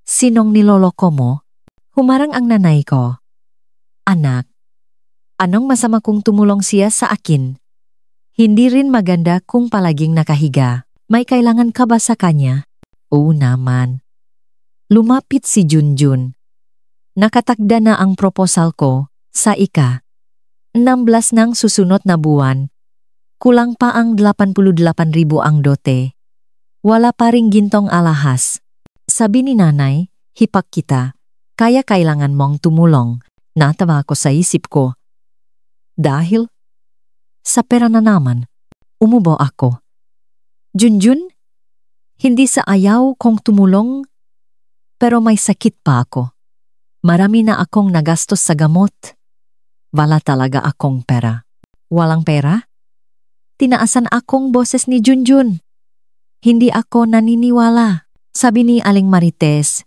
Sinong niloloko mo? Humarang ang nanay ko. Anak, anong masama kung tumulong siya sa akin? Hindi rin maganda kung palaging nakahiga. May kailangan ka ba sa kanya? Oo naman. Lumapit si Junjun. Nakatagda na ang proposal ko sa ika-16 ng susunod na buwan. Kulang pa ang 88,000 ang dote. Wala pa ring gintong alahas. Sabi ni nanay, hipak kita. Kaya kailangan mong tumulong. Natawa ko sa isip ko. Dahil sa pera na naman, umubo ako. Junjun, hindi sa ayaw kong tumulong, pero may sakit pa ako. Marami na akong nagastos sa gamot. Wala talaga akong pera. Walang pera? Tinaasan akong boses ni Junjun. Hindi ako naniniwala. Sabi ni Aling Marites,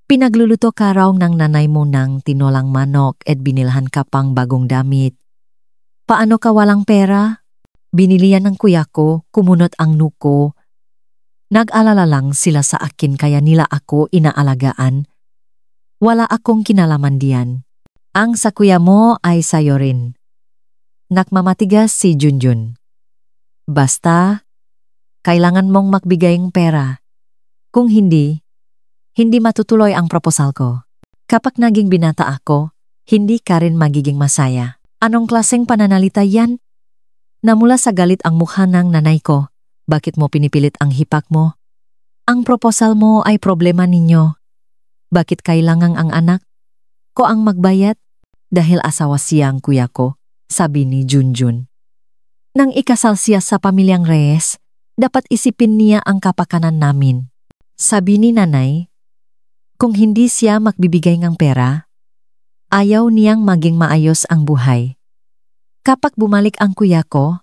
pinagluluto ka raw ng nanay mo ng tinolang manok at binilhan ka pang bagong damit. Paano ka walang pera? Binili yan ng kuya ko, kumunot ang nuko. Nag-alala lang sila sa akin kaya nila ako inaalagaan. Wala akong kinalaman diyan. Ang sa kuya mo ay sayo rin. Nakmamatigas si Junjun. Basta, kailangan mong magbigay ng pera. Kung hindi matutuloy ang proposal ko. Kapag naging binata ako, hindi ka rin magiging masaya. Anong klaseng pananalita yan? Namula sa galit ang mukha ng nanay ko. Bakit mo pinipilit ang hipak mo? Ang proposal mo ay problema ninyo. Bakit kailangang ang anak ko ang magbayad? Dahil asawa siya ang kuya ko, sabi ni Junjun. Nang ikasal siya sa pamilyang Reyes, dapat isipin niya ang kapakanan namin. Sabi ni nanay, kung hindi siya magbibigay ng pera, ayaw niyang maging maayos ang buhay. Kapag bumalik ang kuya ko,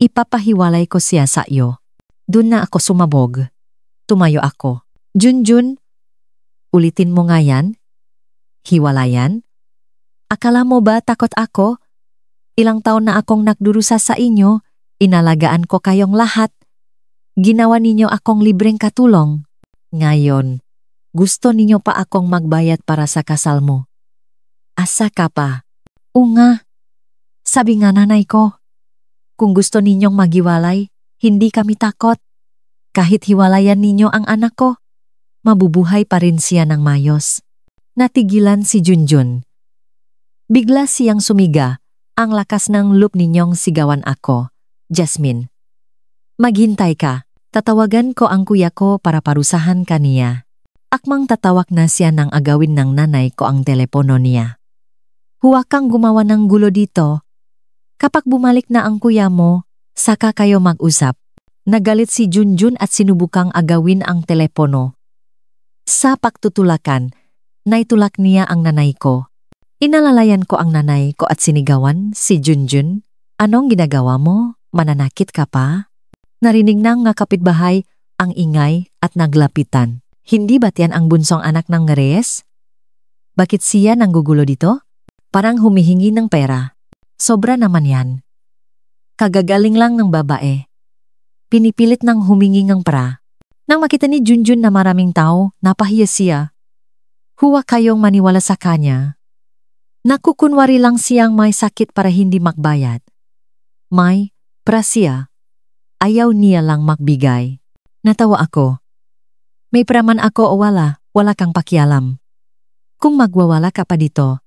ipapahiwalay ko siya sa iyo. Doon na ako sumabog. Tumayo ako. Junjun, ulitin mo nga yan? Hiwalayan? Akala mo ba takot ako? Ilang taon na akong nagdurusa sa inyo, inalagaan ko kayong lahat. Ginawa ninyo akong libreng katulong. Ngayon, gusto ninyo pa akong magbayad para sa kasal mo. Asa ka pa? Nga. Sabi nga nanay ko, kung gusto ninyong maghiwalay, hindi kami takot. Kahit hiwalayan ninyo ang anak ko, mabubuhay pa rin siya ng mayos. Natigilan si Junjun. Bigla siyang sumiga, ang lakas ng loop ninyong sigawan ako. Jasmine, maghintay ka. Tatawagan ko ang kuya ko para parusahan kaniya. Akmang tatawag na siya nang agawin ng nanay ko ang telepono niya. Huwag kang gumawa ng gulo dito. Kapag bumalik na ang kuya mo, saka kayo mag-usap. Nagalit si Junjun at sinubukang agawin ang telepono. Sa pagtutulakan, naitulak niya ang nanay ko. Inalalayan ko ang nanay ko at sinigawan si Junjun. Anong ginagawa mo? Mananakit ka pa? Narinig ng nga kapitbahay ang ingay at naglapitan. Hindi ba't yan ang bunsong anak ng Reyes? Bakit siya nanggugulo dito? Parang humihingi ng pera. Sobra naman yan. Kagagaling lang ng babae. Pinipilit ng humingi ng pera. Nang makita ni Junjun na maraming tao, napahiya siya. Huwag kayong maniwala sa kanya. Nakukunwari lang siyang may sakit para hindi magbayad. May prasya. Ayaw niya lang magbigay. Natawa ako. May praman ako o wala kang pakialam. Kung magwawala ka pa dito,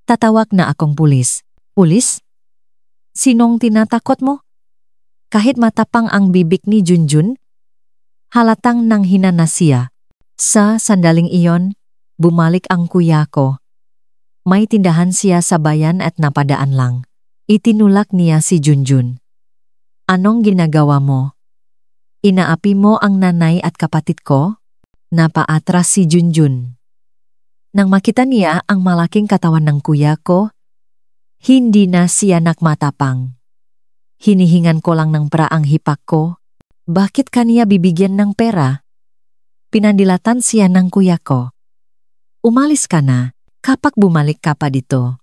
tatawag na akong pulis. Pulis? Sinong tinatakot mo? Kahit matapang ang bibig ni Junjun, halatang nanghina na siya. Sa sandaling iyon, bumalik ang kuya ko. May tindahan siya sa bayan at napadaan lang. Itinulak niya si Junjun. Anong ginagawa mo? Inaapi mo ang nanay at kapatid ko? Napaatras si Junjun. Nang makita niya ang malaking katawan ng kuya ko, hindi na siya nakmatapang. Hinihingan ko lang ng pera ang hipak ko. Bakit kaniya bibigyan ng pera? Pinandilatan siya ng kuya ko. Umalis ka na kapag bumalik ka pa dito.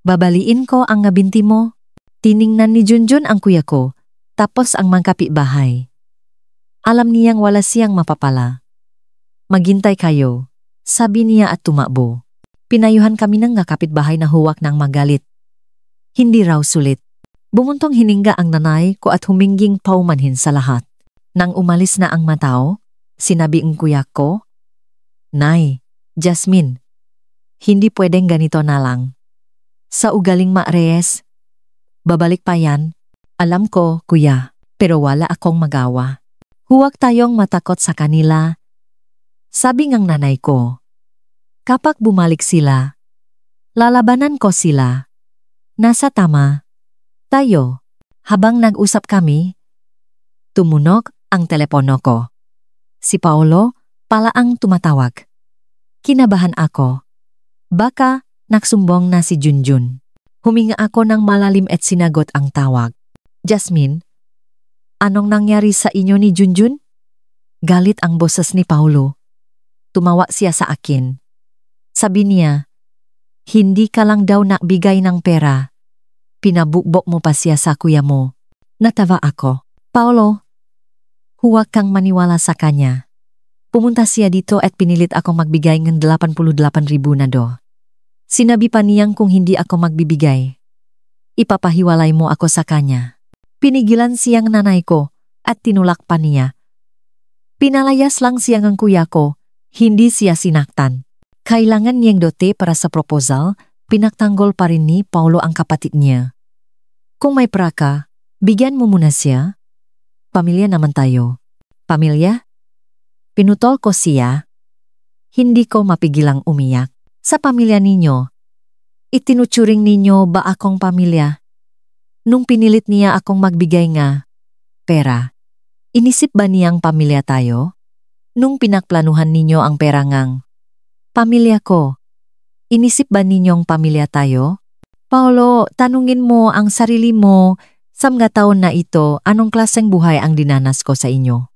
Babaliin ko ang ngabinti mo. Tiningnan ni Junjun ang kuya ko, tapos ang mga kapitbahay. Alam niyang wala siyang mapapala. Maghintay kayo, sabi niya at tumakbo. Pinayuhan kami ng kapitbahay na huwag ng magalit. Hindi raw sulit. Bumuntong hininga ang nanay ko at huminging paumanhin sa lahat. Nang umalis na ang matao, sinabi ang kuya ko, Nay, Jasmine, hindi pwedeng ganito na lang. Sa ugaling Reyes, babalik pa yan. Alam ko, kuya, pero wala akong magawa. Huwag tayong matakot sa kanila. Sabi ngang nanay ko, kapag bumalik sila, lalabanan ko sila. Nasa tama. Tayo, habang nag-usap kami, tumunog ang telepono ko. Si Paolo pala ang tumatawag. Kinabahan ako. Baka nagsumbong na si Junjun. Huminga ako ng malalim at sinagot ang tawag. Jasmine, anong nangyari sa inyo ni Junjun? Galit ang boses ni Paolo. Tumawa siya sa akin. Sabi niya, hindi ka lang daw nakbigay ng pera. Pinabukbok mo pa siya sa kuya mo. Natawa ako. Paolo, huwag kang maniwala sa kanya. Pumunta siya dito at pinilit akong magbigay ng 88,000 na do. Sinabi pa niyang kung hindi ako magbibigay, ipapahiwalay mo ako sa kanya. Pinigilan siyang nanay ko at tinulak pa niya. Pinalayas lang siyang ang kuya ko, hindi siya sinaktan. Kailangan niyang dote para sa proposal, pinagtanggol pa rin ni Paolo ang kapatid niya. Kung may praka, bigyan mo muna siya. Pamilya naman tayo. Pamilya? Pinutol ko siya. Hindi ko mapigilang umiyak. Sa pamilya ninyo, itinuturing ninyo ba akong pamilya? Nung pinilit niya akong magbigay nga pera, inisip ba niyang pamilya tayo? Nung pinakplanuhan ninyo ang pera ngang pamilya ko, inisip ba ninyong pamilya tayo? Paolo, tanungin mo ang sarili mo, sa mga taon na ito, anong klaseng buhay ang dinanas ko sa inyo?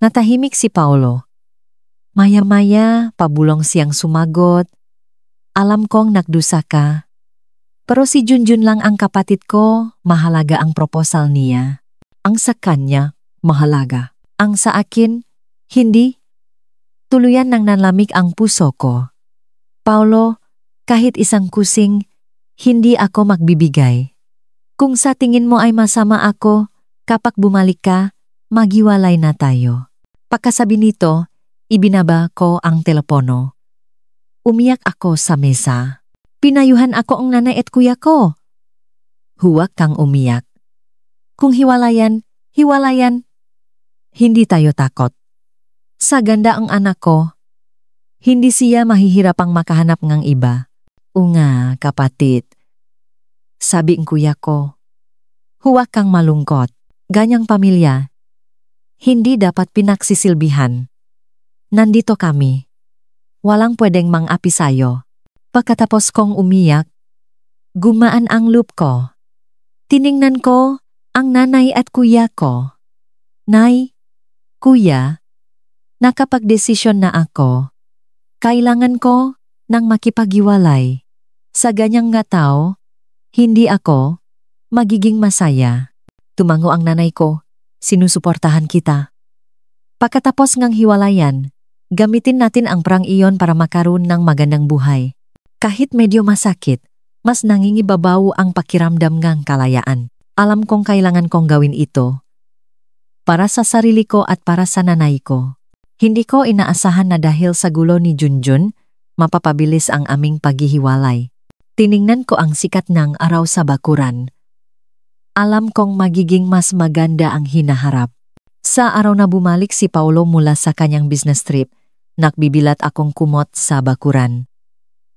Natahimik si Paolo. Maya-maya, pabulong siyang sumagot. Alam kong nagdusa ka. Pero si Junjun lang ang kapatid ko, mahalaga ang proposal niya. Ang sa kanya, mahalaga. Ang sa akin, hindi. Tuluyan nang nanlamig ang puso ko. Paolo, kahit isang kusing, hindi ako magbibigay. Kung sa tingin mo ay masama ako, kapag bumalik ka, maghiwalay na tayo. Pagkasabi nito, ibinaba ko ang telepono. Umiyak ako sa mesa. Pinayuhan ako ang nanay at kuya ko. Huwag kang umiyak. Kung hiwalayan, hiwalayan. Hindi tayo takot. Sa ganda ang anak ko, hindi siya mahihirapang makahanap ng iba. Unga, kapatid. Sabi ng kuya ko, huwag kang malungkot. Ganyang pamilya, hindi dapat pinagsisilbihan. Nandito kami. Walang pwedeng mang-api sayo. Pagkatapos kong umiyak, gumaan ang loob ko. Tiningnan ko ang nanay at kuya ko. Nay, kuya, nakapagdesisyon na ako. Kailangan ko nang makipaghiwalay. Sa ganyang nga tao, hindi ako magiging masaya. Tumango ang nanay ko, sinusuportahan kita. Pagkatapos ngang hiwalayan, gamitin natin ang prang iyon para makaroon ng magandang buhay. Kahit medyo masakit, mas nangingibabaw ang pakiramdam ngang kalayaan. Alam kong kailangan kong gawin ito. Para sa sarili ko at para sa nanay ko. Hindi ko inaasahan na dahil sa gulo ni Junjun, mapapabilis ang aming paghihiwalay. Tiningnan ko ang sikat ng araw sa bakuran. Alam kong magiging mas maganda ang hinaharap. Sa araw na bumalik si Paulo mula sa kanyang business trip, nakbibilat akong kumot sa bakuran.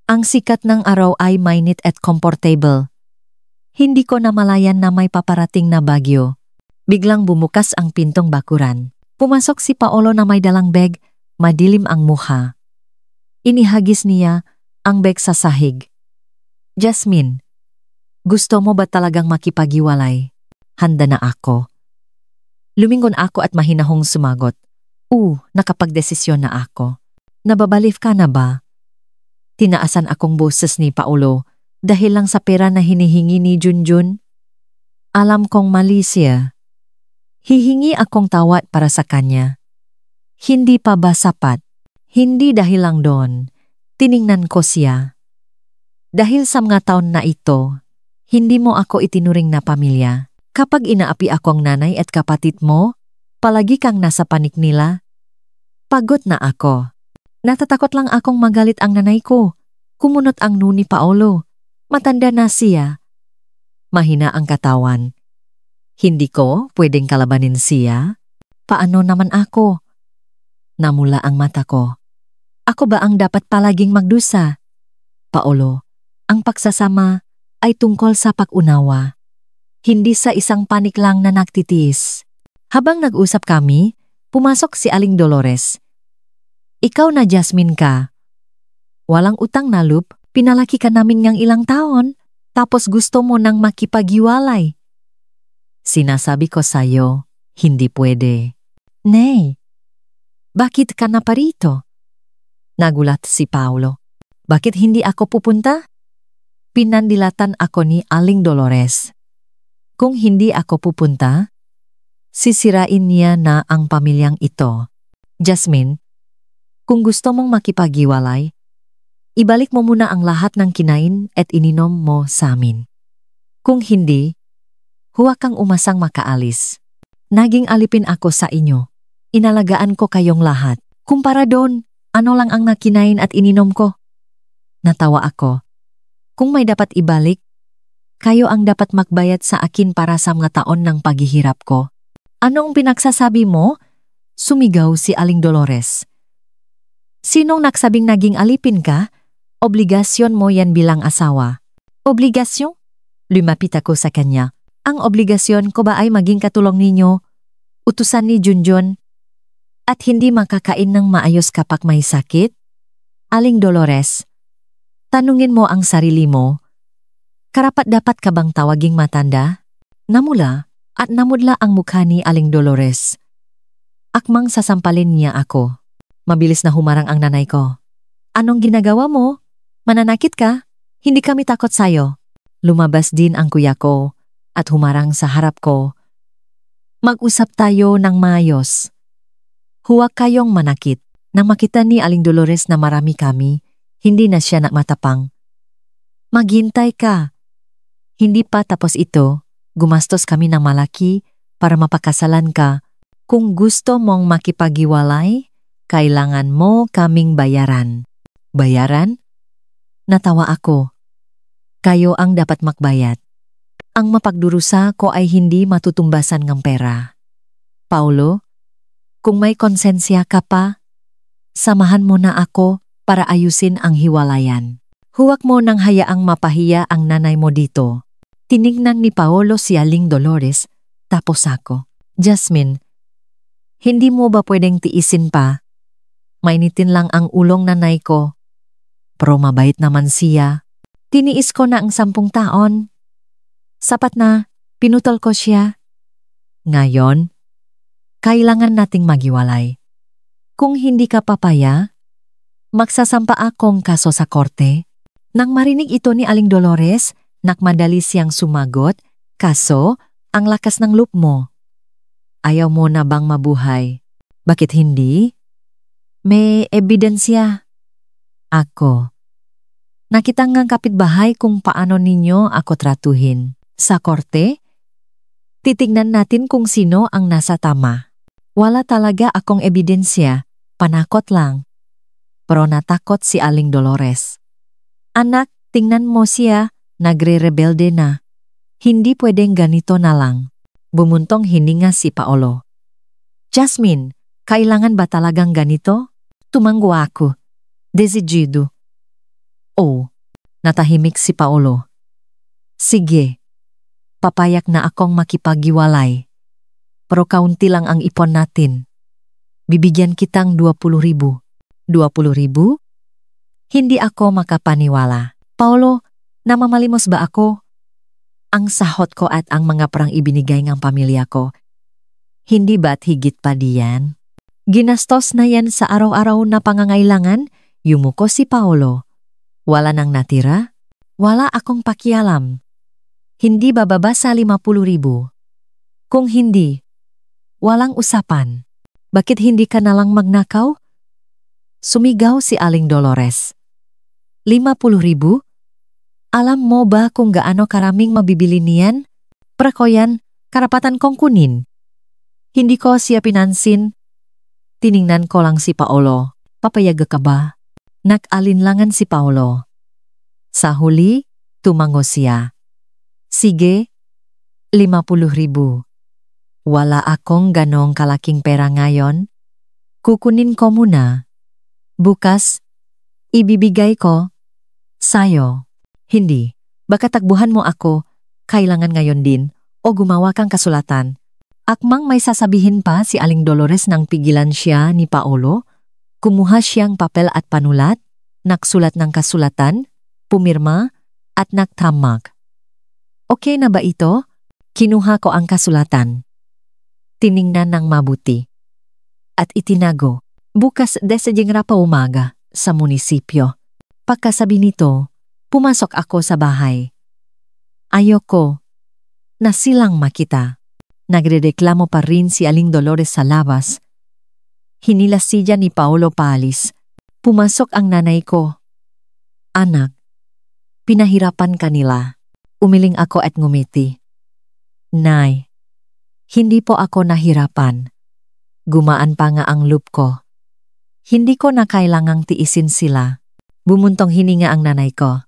Ang sikat ng araw ay mainit at comfortable. Hindi ko namalayan na may paparating na bagyo. Biglang bumukas ang pintong bakuran. Pumasok si Paulo na may dalang bag, madilim ang mukha. Inihagis niya ang bag sa sahig. Jasmine, gusto mo ba talagang makipaghiwalay? Handa na ako. Lumingon ako at mahinahong sumagot. Nakapagdesisyon na ako. Nababalif ka na ba? Tinaasan akong boses ni Paulo dahil lang sa pera na hinihingi ni Junjun. Alam kong mali siya. Hihingi akong tawad para sa kanya. Hindi pa ba sapat? Hindi dahil lang doon. Tiningnan ko siya. Dahil sa mga taon na ito, hindi mo ako itinuring na pamilya. Kapag inaapi ako ang nanay at kapatid mo, palagi kang nasa panik nila. Pagod na ako. Natatakot lang akong magalit ang nanay ko. Kumunot ang nuni Paulo. Matanda na siya. Mahina ang katawan. Hindi ko pwedeng kalabanin siya. Paano naman ako? Namula ang mata ko. Ako ba ang dapat palaging magdusa? Paulo, ang pagsasama ay tungkol sa pag-unawa. Hindi sa isang panik lang na nagtitiis. Habang nag-usap kami, pumasok si Aling Dolores. Ikaw na Jasmine ka. Walang utang na loob, pinalaki ka namin ngang ilang taon, tapos gusto mo nang makipaghiwalay. Sinasabi ko sa'yo, hindi pwede. Nay, bakit ka na parito? Nagulat si Paulo. Bakit hindi ako pupunta? Pinandilatan ako ni Aling Dolores. Kung hindi ako pupunta, sisirain niya na ang pamilyang ito. Jasmine, kung gusto mong makipaghiwalay, ibalik mo muna ang lahat ng kinain at ininom mo sa amin. Kung hindi, huwag kang umasang makaalis. Naging alipin ako sa inyo. Inalagaan ko kayong lahat. Kumpara doon, ano lang ang nakinain at ininom ko? Natawa ako. Kung may dapat ibalik, kayo ang dapat magbayad sa akin para sa mga taon ng paghihirap ko. Anong pinagsasabi mo? Sumigaw si Aling Dolores. Sinong nagsabing naging alipin ka? Obligasyon mo yan bilang asawa. Obligasyon? Lumapit ako sa kanya. Ang obligasyon ko ba ay maging katulong ninyo, utusan ni Junjun, at hindi makakain ng maayos kapag may sakit? Aling Dolores, tanungin mo ang sarili mo, karapat-dapat ka bang tawaging matanda? Namula at namudla ang mukha ni Aling Dolores. Akmang sasampalin niya ako. Mabilis na humarang ang nanay ko. Anong ginagawa mo? Mananakit ka? Hindi kami takot sayo. Lumabas din ang kuya ko at humarang sa harap ko. Mag-usap tayo ng maayos. Huwag kayong manakit. Nang makita ni Aling Dolores na marami kami, hindi na siya matapang. Maghintay ka. Hindi pa tapos ito, gumastos kami ng malaki para mapakasalan ka. Kung gusto mong makipaghiwalay, kailangan mo kaming bayaran. Bayaran? Natawa ako. Kayo ang dapat magbayad. Ang mapagdurusa ko ay hindi matutumbasan ng pera. Paulo, kung may konsensya ka pa, samahan mo na ako para ayusin ang hiwalayan. Huwag mo nang hayaang mapahiya ang nanay mo dito. Tinignan ni Paolo si Aling Dolores, tapos ako. Jasmine, hindi mo ba pwedeng tiisin pa? Mainitin lang ang ulong nanay ko. Pero mabait naman siya. Tiniis ko na ang 10 taon. Sapat na, pinutol ko siya. Ngayon, kailangan nating maghiwalay. Kung hindi ka papaya, magsasampa akong kaso sa korte. Nang marinig ito ni Aling Dolores, nakmadali siyang sumagot, kaso ang lakas ng loob mo. Ayaw mo na bang mabuhay? Bakit hindi? May ebidensya. Ako. Nakita ngang kapitbahay kung paano ninyo ako tratuhin. Sa korte, titignan natin kung sino ang nasa tama. Wala talaga akong ebidensya, panakot lang. Pero natakot si Aling Dolores. Anak, tingnan mo siya, nagre-rebelde na. Hindi pwedeng ganito na lang. Bumuntong hininga si Paolo. Jasmine, kailangan ba talagang ganito? Tumanggo ako. Decidido. Oh, natahimik si Paolo. Sige, papayak na akong makipaghiwalay. Pero kaunti lang ang ipon natin. Bibigyan kitang 20,000. 20,000? Hindi ako makapaniwala. Paolo, namamalimos ba ako? Ang sahot ko at ang mga perang ibinigay ng pamilya ko. Hindi ba't higit pa diyan? Ginastos na yan sa araw-araw na pangangailangan, yumuko si Paolo. Wala nang natira? Wala akong pakialam. Hindi bababa sa 50,000. Kung hindi, walang usapan. Bakit hindi ka nalang magnakaw? Sumigaw si Aling Dolores. 50,000? Alam mo ba kung gaano karaming mabibili niyan? Prako yan, karapatan kong kunin. Hindi ko siya pinansin. Tiningnan ko lang si Paolo. Papayag ka ba? Nag-alinlangan si Paolo. Sa huli, tumango siya. Sige, 50,000. Wala akong ganong kalaking pera ngayon. Kukunin ko muna. Bukas, ibibigay ko sa'yo. Hindi, baka takbuhan mo ako, kailangan ngayon din, o gumawa kang kasulatan. Akmang may sasabihin pa si Aling Dolores nang pigilan siya ni Paolo. Kumuha siyang papel at panulat, naksulat ng kasulatan, pumirma, at nagtamag. Okay na ba ito? Kinuha ko ang kasulatan. Tiningnan ng mabuti. At itinago, bukas desadyeng pa umaga, sa munisipyo. Pagkasabi nito, pumasok ako sa bahay. Ayoko na silang makita. Nagrereklamo pa rin si Aling Dolores sa labas. Hinilas siya ni Paolo paalis. Pumasok ang nanay ko. Anak, pinahirapan kanila. Umiling ako at ngumiti. Nay, hindi po ako nahirapan. Gumaan pa nga ang loob ko. Hindi ko na kailangang tiisin sila. Bumuntong hininga ang nanay ko.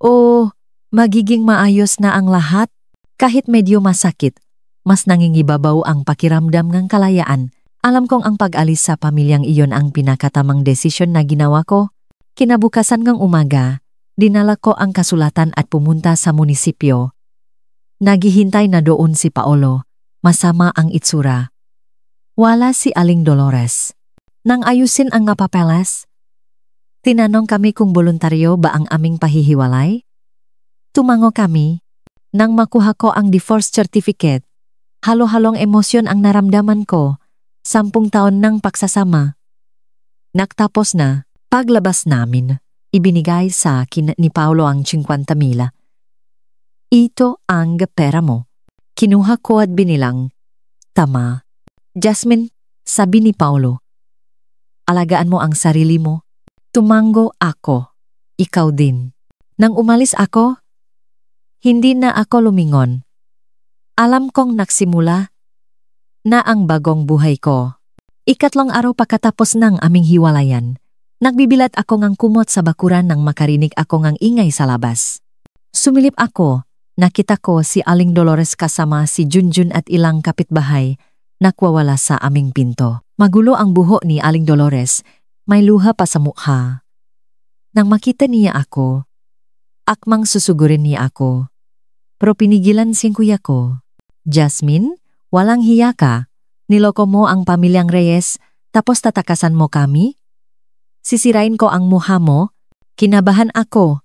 Oh, magiging maayos na ang lahat. Kahit medyo masakit, mas nangingibabaw ang pakiramdam ng kalayaan. Alam kong ang pag-alis sa pamilyang iyon ang pinakatamang desisyon na ginawa ko. Kinabukasan ng umaga, dinala ko ang kasulatan at pumunta sa munisipyo. Naghihintay na doon si Paolo. Masama ang itsura. Wala si Aling Dolores. Nang ayusin ang papeles, tinanong kami kung voluntaryo ba ang aming pahihiwalay. Tumango kami. Nang makuha ko ang divorce certificate, halo-halong emosyon ang naramdaman ko. 10 taon ng pagsasama. Nagtapos na, paglabas namin, ibinigay sa akin ni Paolo ang 50,000. Ito ang pera mo. Kinuha ko at binilang. Tama. Jasmine, sabi ni Paolo. Alagaan mo ang sarili mo. Tumango ako. Ikaw din. Nang umalis ako, hindi na ako lumingon. Alam kong nagsimula na ang bagong buhay ko. 3 araw pagkatapos ng aming hiwalayan, nagbibilat ako ngang kumot sa bakuran nang makarinig ako ngang ingay sa labas. Sumilip ako, nakita ko si Aling Dolores kasama si Junjun at ilang kapitbahay, nakwawala sa aming pinto. Magulo ang buhok ni Aling Dolores, may luha pa sa mukha. Nang makita niya ako, akmang susugurin niya ako. Pero pinigilan si kuya ko. Jasmine, walang hiya ka. Niloko mo ang pamilyang Reyes, tapos tatakasan mo kami? Sisirain ko ang mukha mo? Kinabahan ako.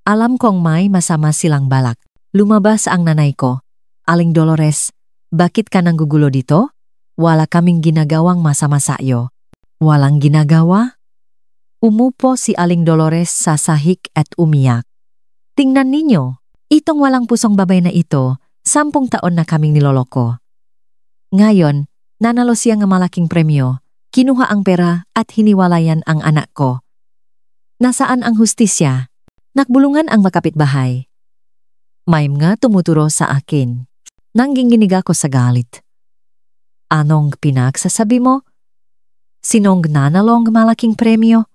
Alam kong may masama silang balak. Lumabas ang nanay ko. Aling Dolores, bakit ka nanggugulo dito? Wala kaming ginagawang masama sa iyo. Walang ginagawa? Umupo si Aling Dolores sa sahig at umiyak. Tingnan ninyo, itong walang pusong babay na ito, 10 taon na kaming niloloko. Ngayon, nanalo siya ng malaking premyo, kinuha ang pera at hiniwalayan ang anak ko. Nasaan ang hustisya? Nakbulungan ang makapitbahay. May mga tumuturo sa akin. Nanggingginig ako sa galit. Anong pinagsasabi mo? Sinong nanalong malaking premyo?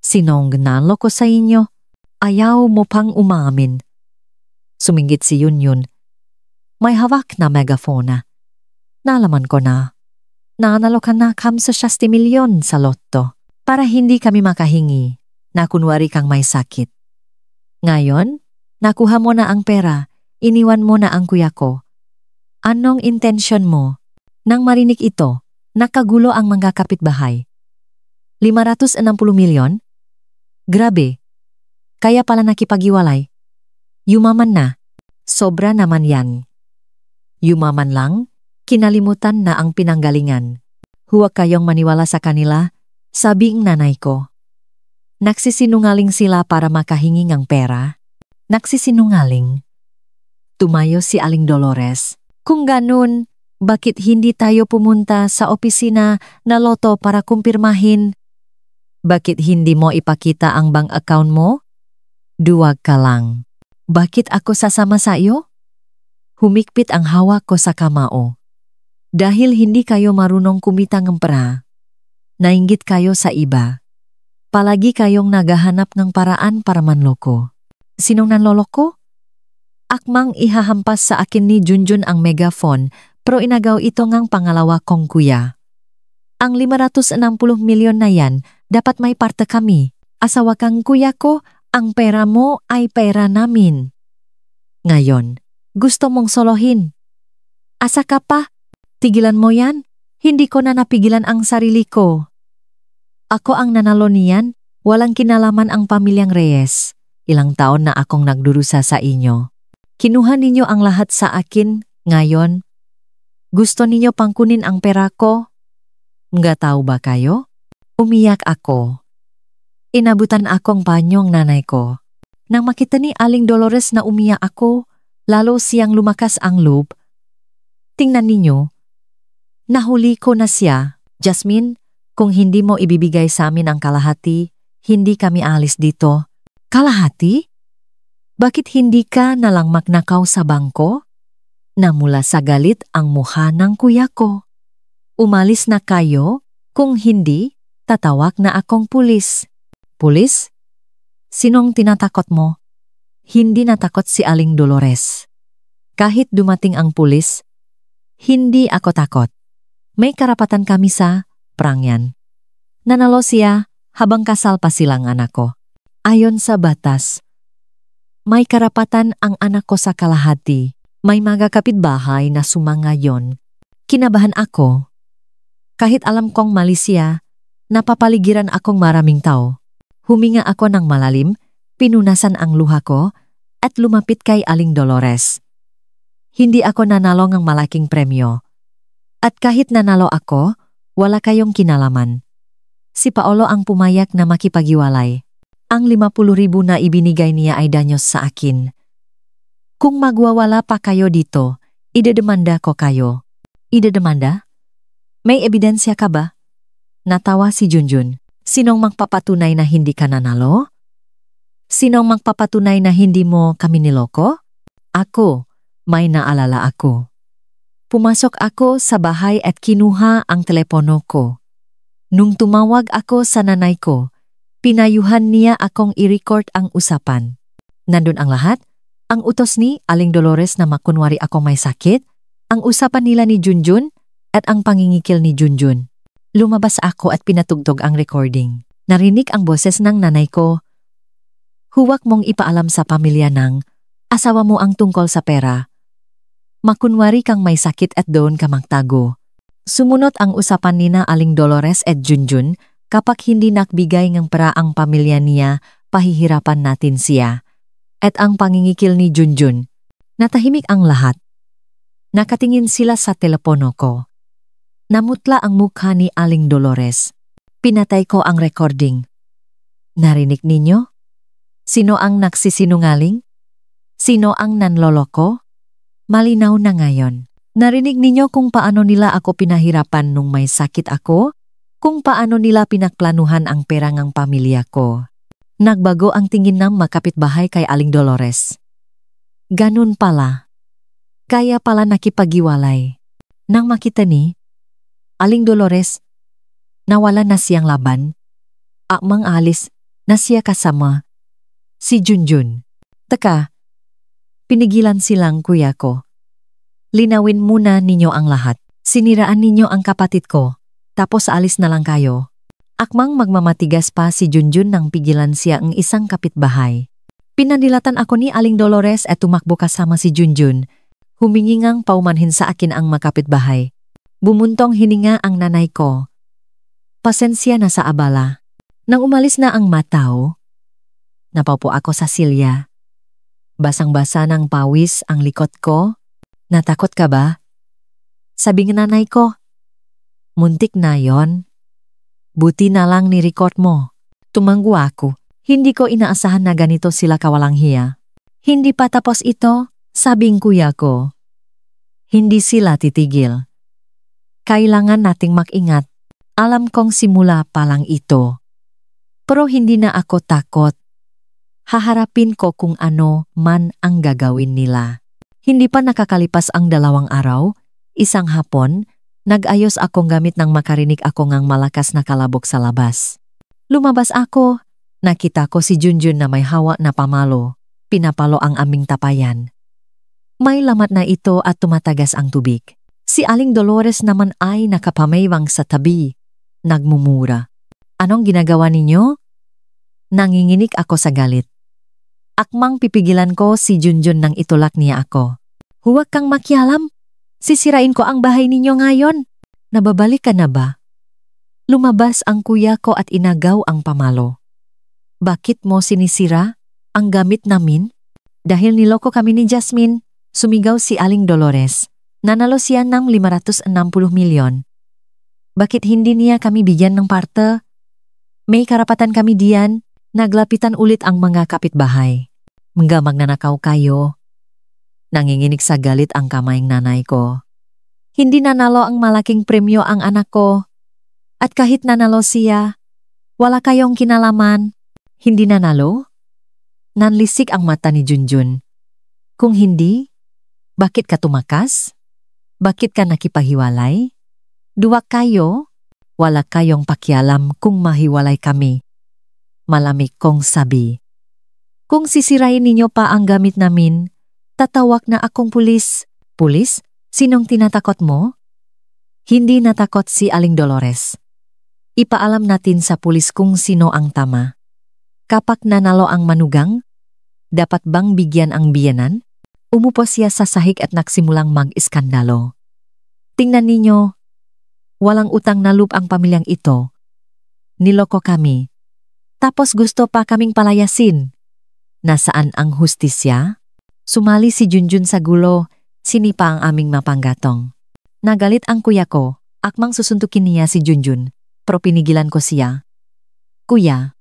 Sinong nanloko sa inyo? Ayaw mo pang umamin. Sumingit si Yunyun. May hawak na megafona. Nalaman ko na. Nanalo ka na kam sa 60 milyon sa lotto para hindi kami makahingi na kunwari kang may sakit. Ngayon, nakuha mo na ang pera, iniwan mo na ang kuya ko. Anong intensyon mo? Nang marinig ito, nakagulo ang mga kapitbahay. 560 milyon? Grabe. Kaya pala nakipag-iwalay. Yumaman na. Sobra naman yan. Yumaman lang, kinalimutan na ang pinanggalingan. Huwag kayong maniwala sa kanila, sabing nanay ko. Nagsisinungaling sila para makahingi ng pera. Nagsisinungaling. Tumayo si Aling Dolores. Kung ganun, bakit hindi tayo pumunta sa opisina na loto para kumpirmahin? Bakit hindi mo ipakita ang bank account mo? Duwag ka lang. Bakit ako sasama sa iyo? Humikpit ang hawak ko sa kamao. Dahil hindi kayo marunong kumita ng pera, nainggit kayo sa iba. Palagi kayong naghahanap ng paraan para manloko. Sinong nanloloko? Akmang ihahampas sa akin ni Junjun ang megaphone, pero inagaw ito ngang pangalawa kong kuya. Ang 560 milyon na yan, dapat may parte kami. Asawa kang kuya ko, ang pera mo ay pera namin. Ngayon, gusto mong solohin. Asa ka pa? Tigilan mo yan? Hindi ko na napigilan ang sarili ko. Ako ang nanalo niyan, walang kinalaman ang pamilyang Reyes. Ilang taon na akong nagdurusa sa inyo. Kinuha ninyo ang lahat sa akin, ngayon. Gusto ninyo pangkunin ang pera ko? Nga tao ba kayo? Umiyak ako. Inabutan akong panyong nanay ko. Nang makita ni Aling Dolores na umiyak ako, lalo siyang lumakas ang loob. Tingnan ninyo. Nahuli ko na siya. Jasmine, kung hindi mo ibibigay sa amin ang kalahati, hindi kami alis dito. Kalahati? Bakit hindi ka nalang magnakaw sa bangko? Namula sa galit ang mukha ng kuya ko. Umalis na kayo? Kung hindi, tatawag na akong pulis. Pulis? Sinong tinatakot mo? Hindi natakot si Aling Dolores. Kahit dumating ang pulis, hindi ako takot. May karapatan kami sa prangyan. Nanalo siya habang kasal pa silang anak ko. Ayon sa batas, may karapatan ang anak ko sa kalahati. May mga kapitbahay na sumangayon. Kinabahan ako. Kahit alam kong mali siya, napapaligiran akong maraming tao. Huminga ako ng malalim, pinunasan ang luha ko, at lumapit kay Aling Dolores. Hindi ako nanalo ng malaking premyo. At kahit nanalo ako, wala kayong kinalaman. Si Paolo ang pumayak na makipag-iwalay. Ang 50,000 na ibinigay niya ay danyos sa akin. Kung magwawala pa kayo dito, idedemanda ko kayo. Idedemanda? May ebidensya ka ba? Natawa si Junjun. Sinong magpapatunay na hindi ka nanalo? Sinong magpapatunay na hindi mo kami niloko? Ako, may naalala ako. Pumasok ako sa bahay at kinuha ang telepono ko. Nung tumawag ako sa nanay ko, pinayuhan niya akong i-record ang usapan. Nandun ang lahat, ang utos ni Aling Dolores na makunwari ako may sakit, ang usapan nila ni Junjun at ang pangingikil ni Junjun. Lumabas ako at pinatugtog ang recording. Narinig ang boses ng nanay ko. Huwag mong ipaalam sa pamilya ng asawa mo ang tungkol sa pera. Makunwari kang may sakit at doon ka magtago. Sumunod ang usapan nina Aling Dolores at Junjun, kapag hindi nakbigay ng pera ang pamilya niya, pahihirapan natin siya. At ang pangingikil ni Junjun. Natahimik ang lahat. Nakatingin sila sa telepono ko. Namutla ang mukha ni Aling Dolores. Pinatay ko ang recording. Narinig ninyo? Sino ang nagsisinungaling? Sino ang nanloloko? Malinaw na ngayon. Narinig ninyo kung paano nila ako pinahirapan nung may sakit ako? Kung paano nila pinagplanuhan ang pera ng pamilya ko? Nagbago ang tingin ng makapitbahay kay Aling Dolores. Ganun pala. Kaya pala nakipaghiwalay. Nang makita ni Aling Dolores, nawala na siyang laban. Akmang alis na siya kasama si Junjun. Teka, pinigilan silang kuya ko. Linawin muna ninyo ang lahat. Siniraan ninyo ang kapatid ko, tapos alis na lang kayo. Akmang magmamatigas pa si Junjun nang pigilan siya ang isang kapitbahay. Pinadilatan ako ni Aling Dolores at tumakbo kasama si Junjun. Humingingang paumanhin sa akin ang makapitbahay. Bumuntong hininga ang nanay ko. Pasensya na sa abala. Nang umalis na ang mataw, napaupo ako sa silya. Basang-basa ng pawis ang likod ko. Natakot ka ba? Sabi ng nanay ko. Muntik na yon. Buti na lang ni-record mo. Tumanggo ako. Hindi ko inaasahan na ganito sila kawalang hiya. Hindi pa tapos ito, sabing kuya ko. Hindi sila titigil. Kailangan nating mag-ingat. Alam kong simula pa lang ito. Pero hindi na ako takot. Haharapin ko kung ano man ang gagawin nila. Hindi pa nakakalipas ang 2 araw, isang hapon, nag-ayos akong gamit nang makarinig ako ngang malakas na kalabog sa labas. Lumabas ako, nakita ko si Junjun na may hawak na pamalo, pinapalo ang aming tapayan. May lamat na ito at tumatagas ang tubig. Si Aling Dolores naman ay nakapamaywang sa tabi, nagmumura. Anong ginagawa ninyo? Nanginginig ako sa galit. Akmang pipigilan ko si Junjun nang itulak niya ako. Huwag kang makialam. Sisirain ko ang bahay ninyo ngayon. Nababalik ka na ba? Lumabas ang kuya ko at inagaw ang pamalo. Bakit mo sinisira ang gamit namin? Dahil niloko kami ni Jasmine, sumigaw si Aling Dolores. Nanalo siya ng 560 milyon. Bakit hindi niya kami bigyan ng parte? May karapatan kami diyan. Naglapitan ulit ang mga kapitbahay. Mga magnanakaw kayo. Nanginginig sa galit ang kamayang nanay ko. Hindi nanalo ang malaking premyo ang anak ko. At kahit nanalo siya, wala kayong kinalaman. Hindi nanalo? Nanlisik ang mata ni Junjun. Kung hindi, bakit ka tumakas? Bakit ka nakipahiwalay? Duwa kayo? Wala kayong pakialam kung mahiwalay kami. Malamig kong sabi. Kung sisirain ninyo pa ang gamit namin, tatawag na akong pulis. Pulis? Sinong tinatakot mo? Hindi natakot si Aling Dolores. Ipaalam natin sa pulis kung sino ang tama. Kapag nanalo ang manugang, dapat bang bigyan ang biyenan? Umupo siya sa sahig at nagsimulang mag-iskandalo. Tingnan ninyo, walang utang na loob ang pamilyang ito. Niloko kami. Tapos gusto pa kaming palayasin. Nasaan ang hustisya? Sumali si Junjun sa gulo, sinipa ang aming mapanggatong. Nagalit ang kuya ko, akmang susuntukin niya si Junjun, pero pinigilan ko siya. Kuya,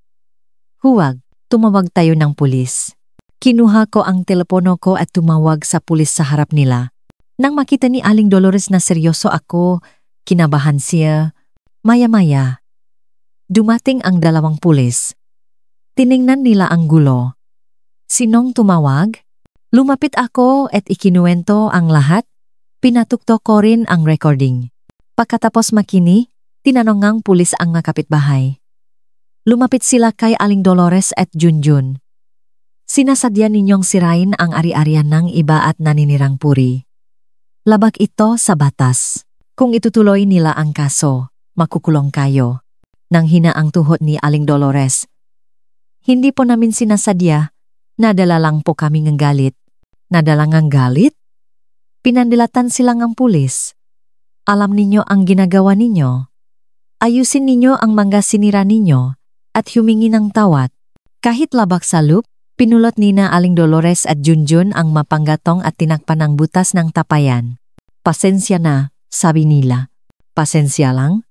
huwag, tumawag tayo ng pulis. Kinuha ko ang telepono ko at tumawag sa pulis sa harap nila. Nang makita ni Aling Dolores na seryoso ako, kinabahan siya. Maya-maya, dumating ang 2 pulis. Tiningnan nila ang gulo. Sinong tumawag? Lumapit ako at ikinuwento ang lahat. Pinatuktok ko rin ang recording. Pagkatapos makini, tinanong ang pulis ang nakapitbahay. Lumapit sila kay Aling Dolores at Junjun. Sinasadya ninyong sirain ang ari-arian ng iba at naninirang puri. Labag ito sa batas. Kung itutuloy nila ang kaso, makukulong kayo. nang hina ang tuhod ni Aling Dolores. Hindi po namin sinasadya, nadala lang po kami ng galit. Nadala ng galit? Pinandilatan silang ang pulis. Alam ninyo ang ginagawa ninyo. Ayusin ninyo ang mga sinira ninyo at humingi ng tawad. Kahit labak sa loop, pinulot ni na Aling Dolores at Junjun ang mapanggatong at tinakpan ng butas ng tapayan. Pasensya na, sabi nila. Pasensya lang?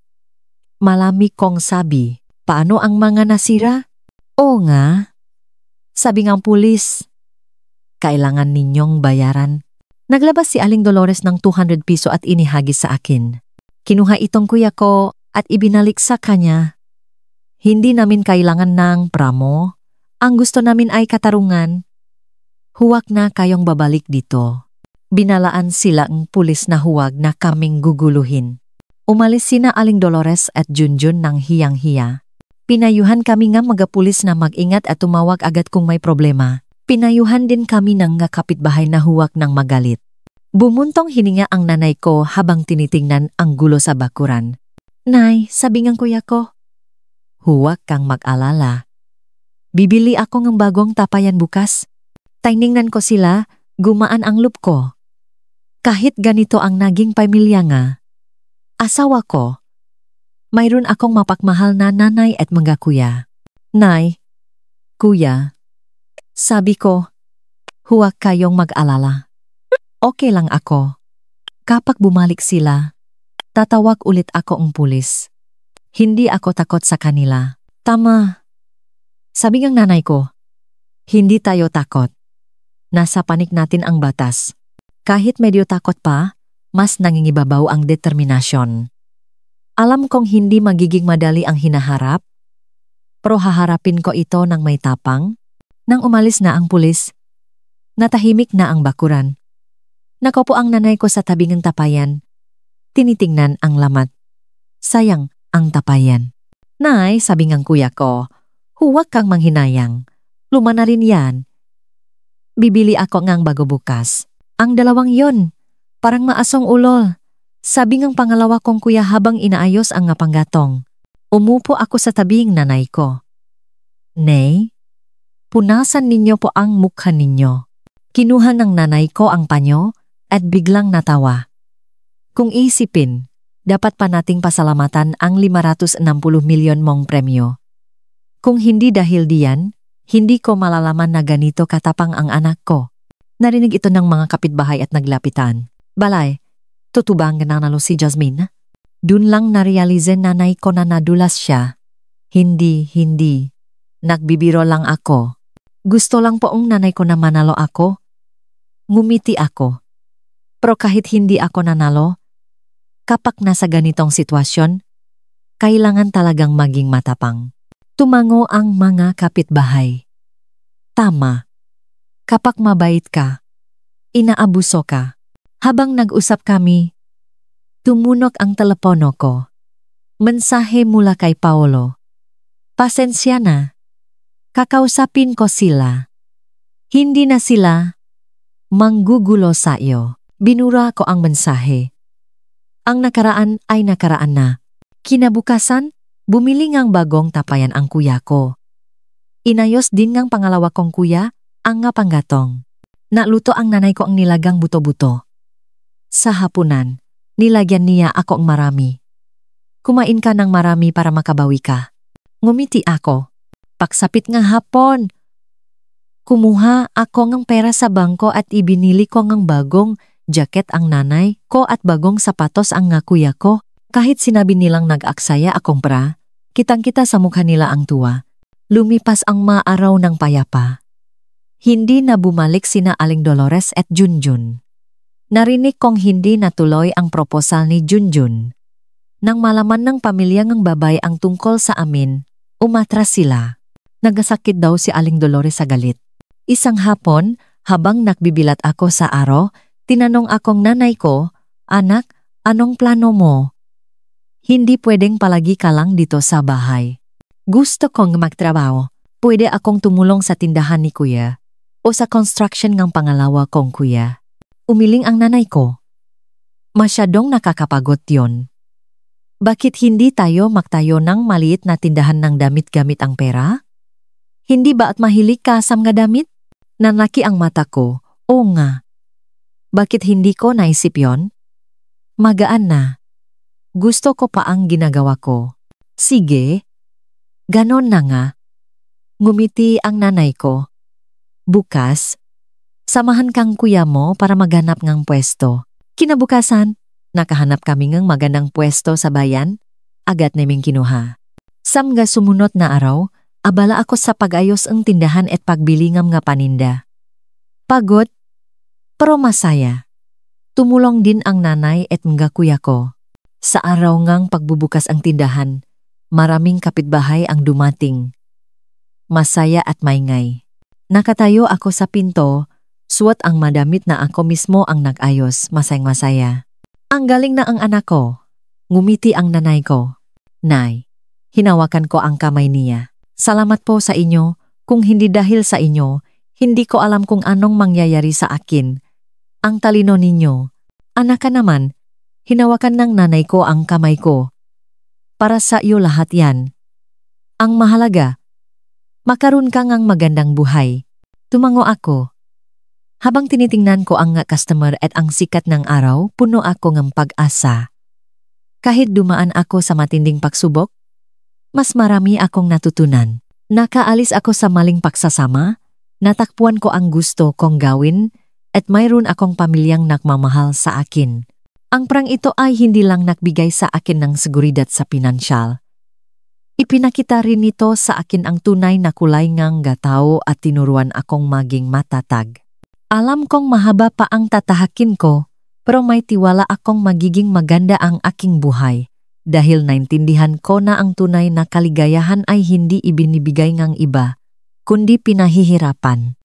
Malami kong sabi, paano ang mga nasira? Oo nga. Sabi ng pulis, kailangan ninyong bayaran. Naglabas si Aling Dolores ng 200 piso at inihagis sa akin. Kinuha itong kuya ko at ibinalik sa kanya. Hindi namin kailangan ng pramo. Ang gusto namin ay katarungan. Huwag na kayong babalik dito. Binalaan sila ang pulis na huwag na kaming guguluhin. Umalis sina Aling Dolores at Junjun ng hiyang-hiya. Pinayuhan kami nga mga pulis na mag-ingat at tumawag agad kung may problema. Pinayuhan din kami ng nga kapitbahay na huwag nang magalit. Bumuntong hininga ang nanay ko habang tinitingnan ang gulo sa bakuran. Nay, sabi ng kuya ko, huwag kang mag-alala. Bibili ako ng bagong tapayan bukas. Tiningnan ko sila, gumaan ang loop ko. Kahit ganito ang naging pamilya nga, asawa ko, mayroon akong mapakmahal na nanay at mga kuya. Nay, kuya, sabi ko, huwag kayong mag-alala. Okay lang ako. Kapag bumalik sila, tatawag ulit ako ang pulis. Hindi ako takot sa kanila. Tama. Sabi ng nanay ko, hindi tayo takot. Nasa panig natin ang batas. Kahit medyo takot pa, mas nangingibabaw ang determinasyon. Alam kong hindi magiging madali ang hinaharap, pero haharapin ko ito ng may tapang. Nang umalis na ang pulis, natahimik na ang bakuran. Nakaupo ang nanay ko sa tabi ng tapayan. Tinitingnan ang lamat. Sayang ang tapayan. Nay, sabi ng kuya ko, huwag kang manghinayang. Luma na rin yan. Bibili ako ngang bago bukas. Ang dalawang yon, parang maasong ulol. Sabi ng pangalawa kong kuya habang inaayos ang panggatong. Umupo ako sa tabing nanay ko. Nay, punasan ninyo po ang mukha ninyo. Kinuha ng nanay ko ang panyo at biglang natawa. Kung isipin, dapat pa nating pasalamatan ang 560 milyon mong premyo. Kung hindi dahil diyan, hindi ko malalaman na ganito katapang ang anak ko. Narinig ito ng mga kapitbahay at naglapitan. Balay, tutubang nanalo si Jasmine? Dun lang narealize nanay ko na nadulas siya. Hindi. Nagbibiro lang ako. Gusto lang poong nanay ko na manalo ako. Ngumiti ako. Pero kahit hindi ako nanalo, kapag nasa ganitong sitwasyon, kailangan talagang maging matapang. Tumango ang mga kapitbahay. Tama. Kapag mabait ka, inaabuso ka. Habang nag-usap kami, tumunog ang telepono ko. Mensahe mula kay Paolo. Pasensya na. Kakausapin ko sila. Hindi na sila manggugulo sa iyo. Binura ko ang mensahe. Ang nakaraan ay nakaraan na. Kinabukasan, bumili ngang bagong tapayan ang kuya ko. Inayos din ngang pangalawa kong kuya ang nga panggatong. Naluto ang nanay ko ang nilagang buto-buto. Sa hapunan, nilagyan niya ako ang marami. Kumain ka ng marami para makabawi ka. Ngumiti ako. Pagsapit nga hapon. Kumuha ako ng pera sa bangko at ibinili ko ng bagong jacket ang nanay ko at bagong sapatos ang nga kuya ko. Kahit sinabi nilang nag-aksaya akong pra, kitang-kita sa mukha nila ang tuwa. Lumipas ang maaraw ng payapa. Hindi na bumalik sina Aling Dolores at Junjun. Narinig kong hindi natuloy ang proposal ni Junjun. Nang malaman ng pamilya ng babay ang tungkol sa amin, umatras sila. Nagasakit daw si Aling Dolores sa galit. Isang hapon, habang nakbibilat ako sa aro, tinanong akong nanay ko, "Anak, anong plano mo?" Hindi pwedeng palagi ka lang dito sa bahay. Gusto kong magtrabaho. Pwede akong tumulong sa tindahan ni kuya o sa construction ng pangalawa kong kuya. Umiling ang nanay ko. Masyadong nakakapagod yon. Bakit hindi tayo magtayo ng maliit na tindahan ng damit gamit ang pera? Hindi ba at mahilig ka sa mga damit? Nanlaki ang mata ko. Oo nga. Bakit hindi ko naisip yon? Magaan na. Gusto ko pa ang ginagawa ko. Sige. Ganon na nga. Ngumiti ang nanay ko. Bukas, samahan kang kuya mo para maghanap ng pwesto. Kinabukasan, nakahanap kami ng magandang pwesto sa bayan. Agad naming kinuha. Samga sumunod na araw, abala ako sa pag-ayos ang tindahan at pagbili ng mga paninda. Pagod, pero masaya. Tumulong din ang nanay at mga kuya ko. Sa araw ngang pagbubukas ang tindahan, maraming kapitbahay ang dumating. Masaya at maingay. Nakatayo ako sa pinto, suot ang madamit na ako mismo ang nag-ayos, masayang-masaya. Ang galing na ang anak ko. Ngumiti ang nanay ko. Nay, hinawakan ko ang kamay niya. Salamat po sa inyo. Kung hindi dahil sa inyo, hindi ko alam kung anong mangyayari sa akin. Ang talino ninyo. Anak ka naman, hinawakan ng nanay ko ang kamay ko. Para sa iyo lahat yan. Ang mahalaga, makaroon ka ngang magandang buhay. Tumango ako. Habang tinitingnan ko ang customer at ang sikat ng araw, puno ako ng pag-asa. Kahit dumaan ako sa matinding pagsubok, mas marami akong natutunan. Nakaalis ako sa maling pagsasama, natakpuan ko ang gusto kong gawin, at mayroon akong pamilyang nagmamahal sa akin. Ang prang ito ay hindi lang nagbigay sa akin ng seguridad sa pinansyal. Ipinakita rin nito sa akin ang tunay na kulay ng gatao at tinuruan akong maging matatag. Alam kong mahaba pa ang tatahakin ko, pero may tiwala akong magiging maganda ang aking buhay. Dahil naintindihan ko na ang tunay na kaligayahan ay hindi ibinibigay ng iba, kundi pinahihirapan.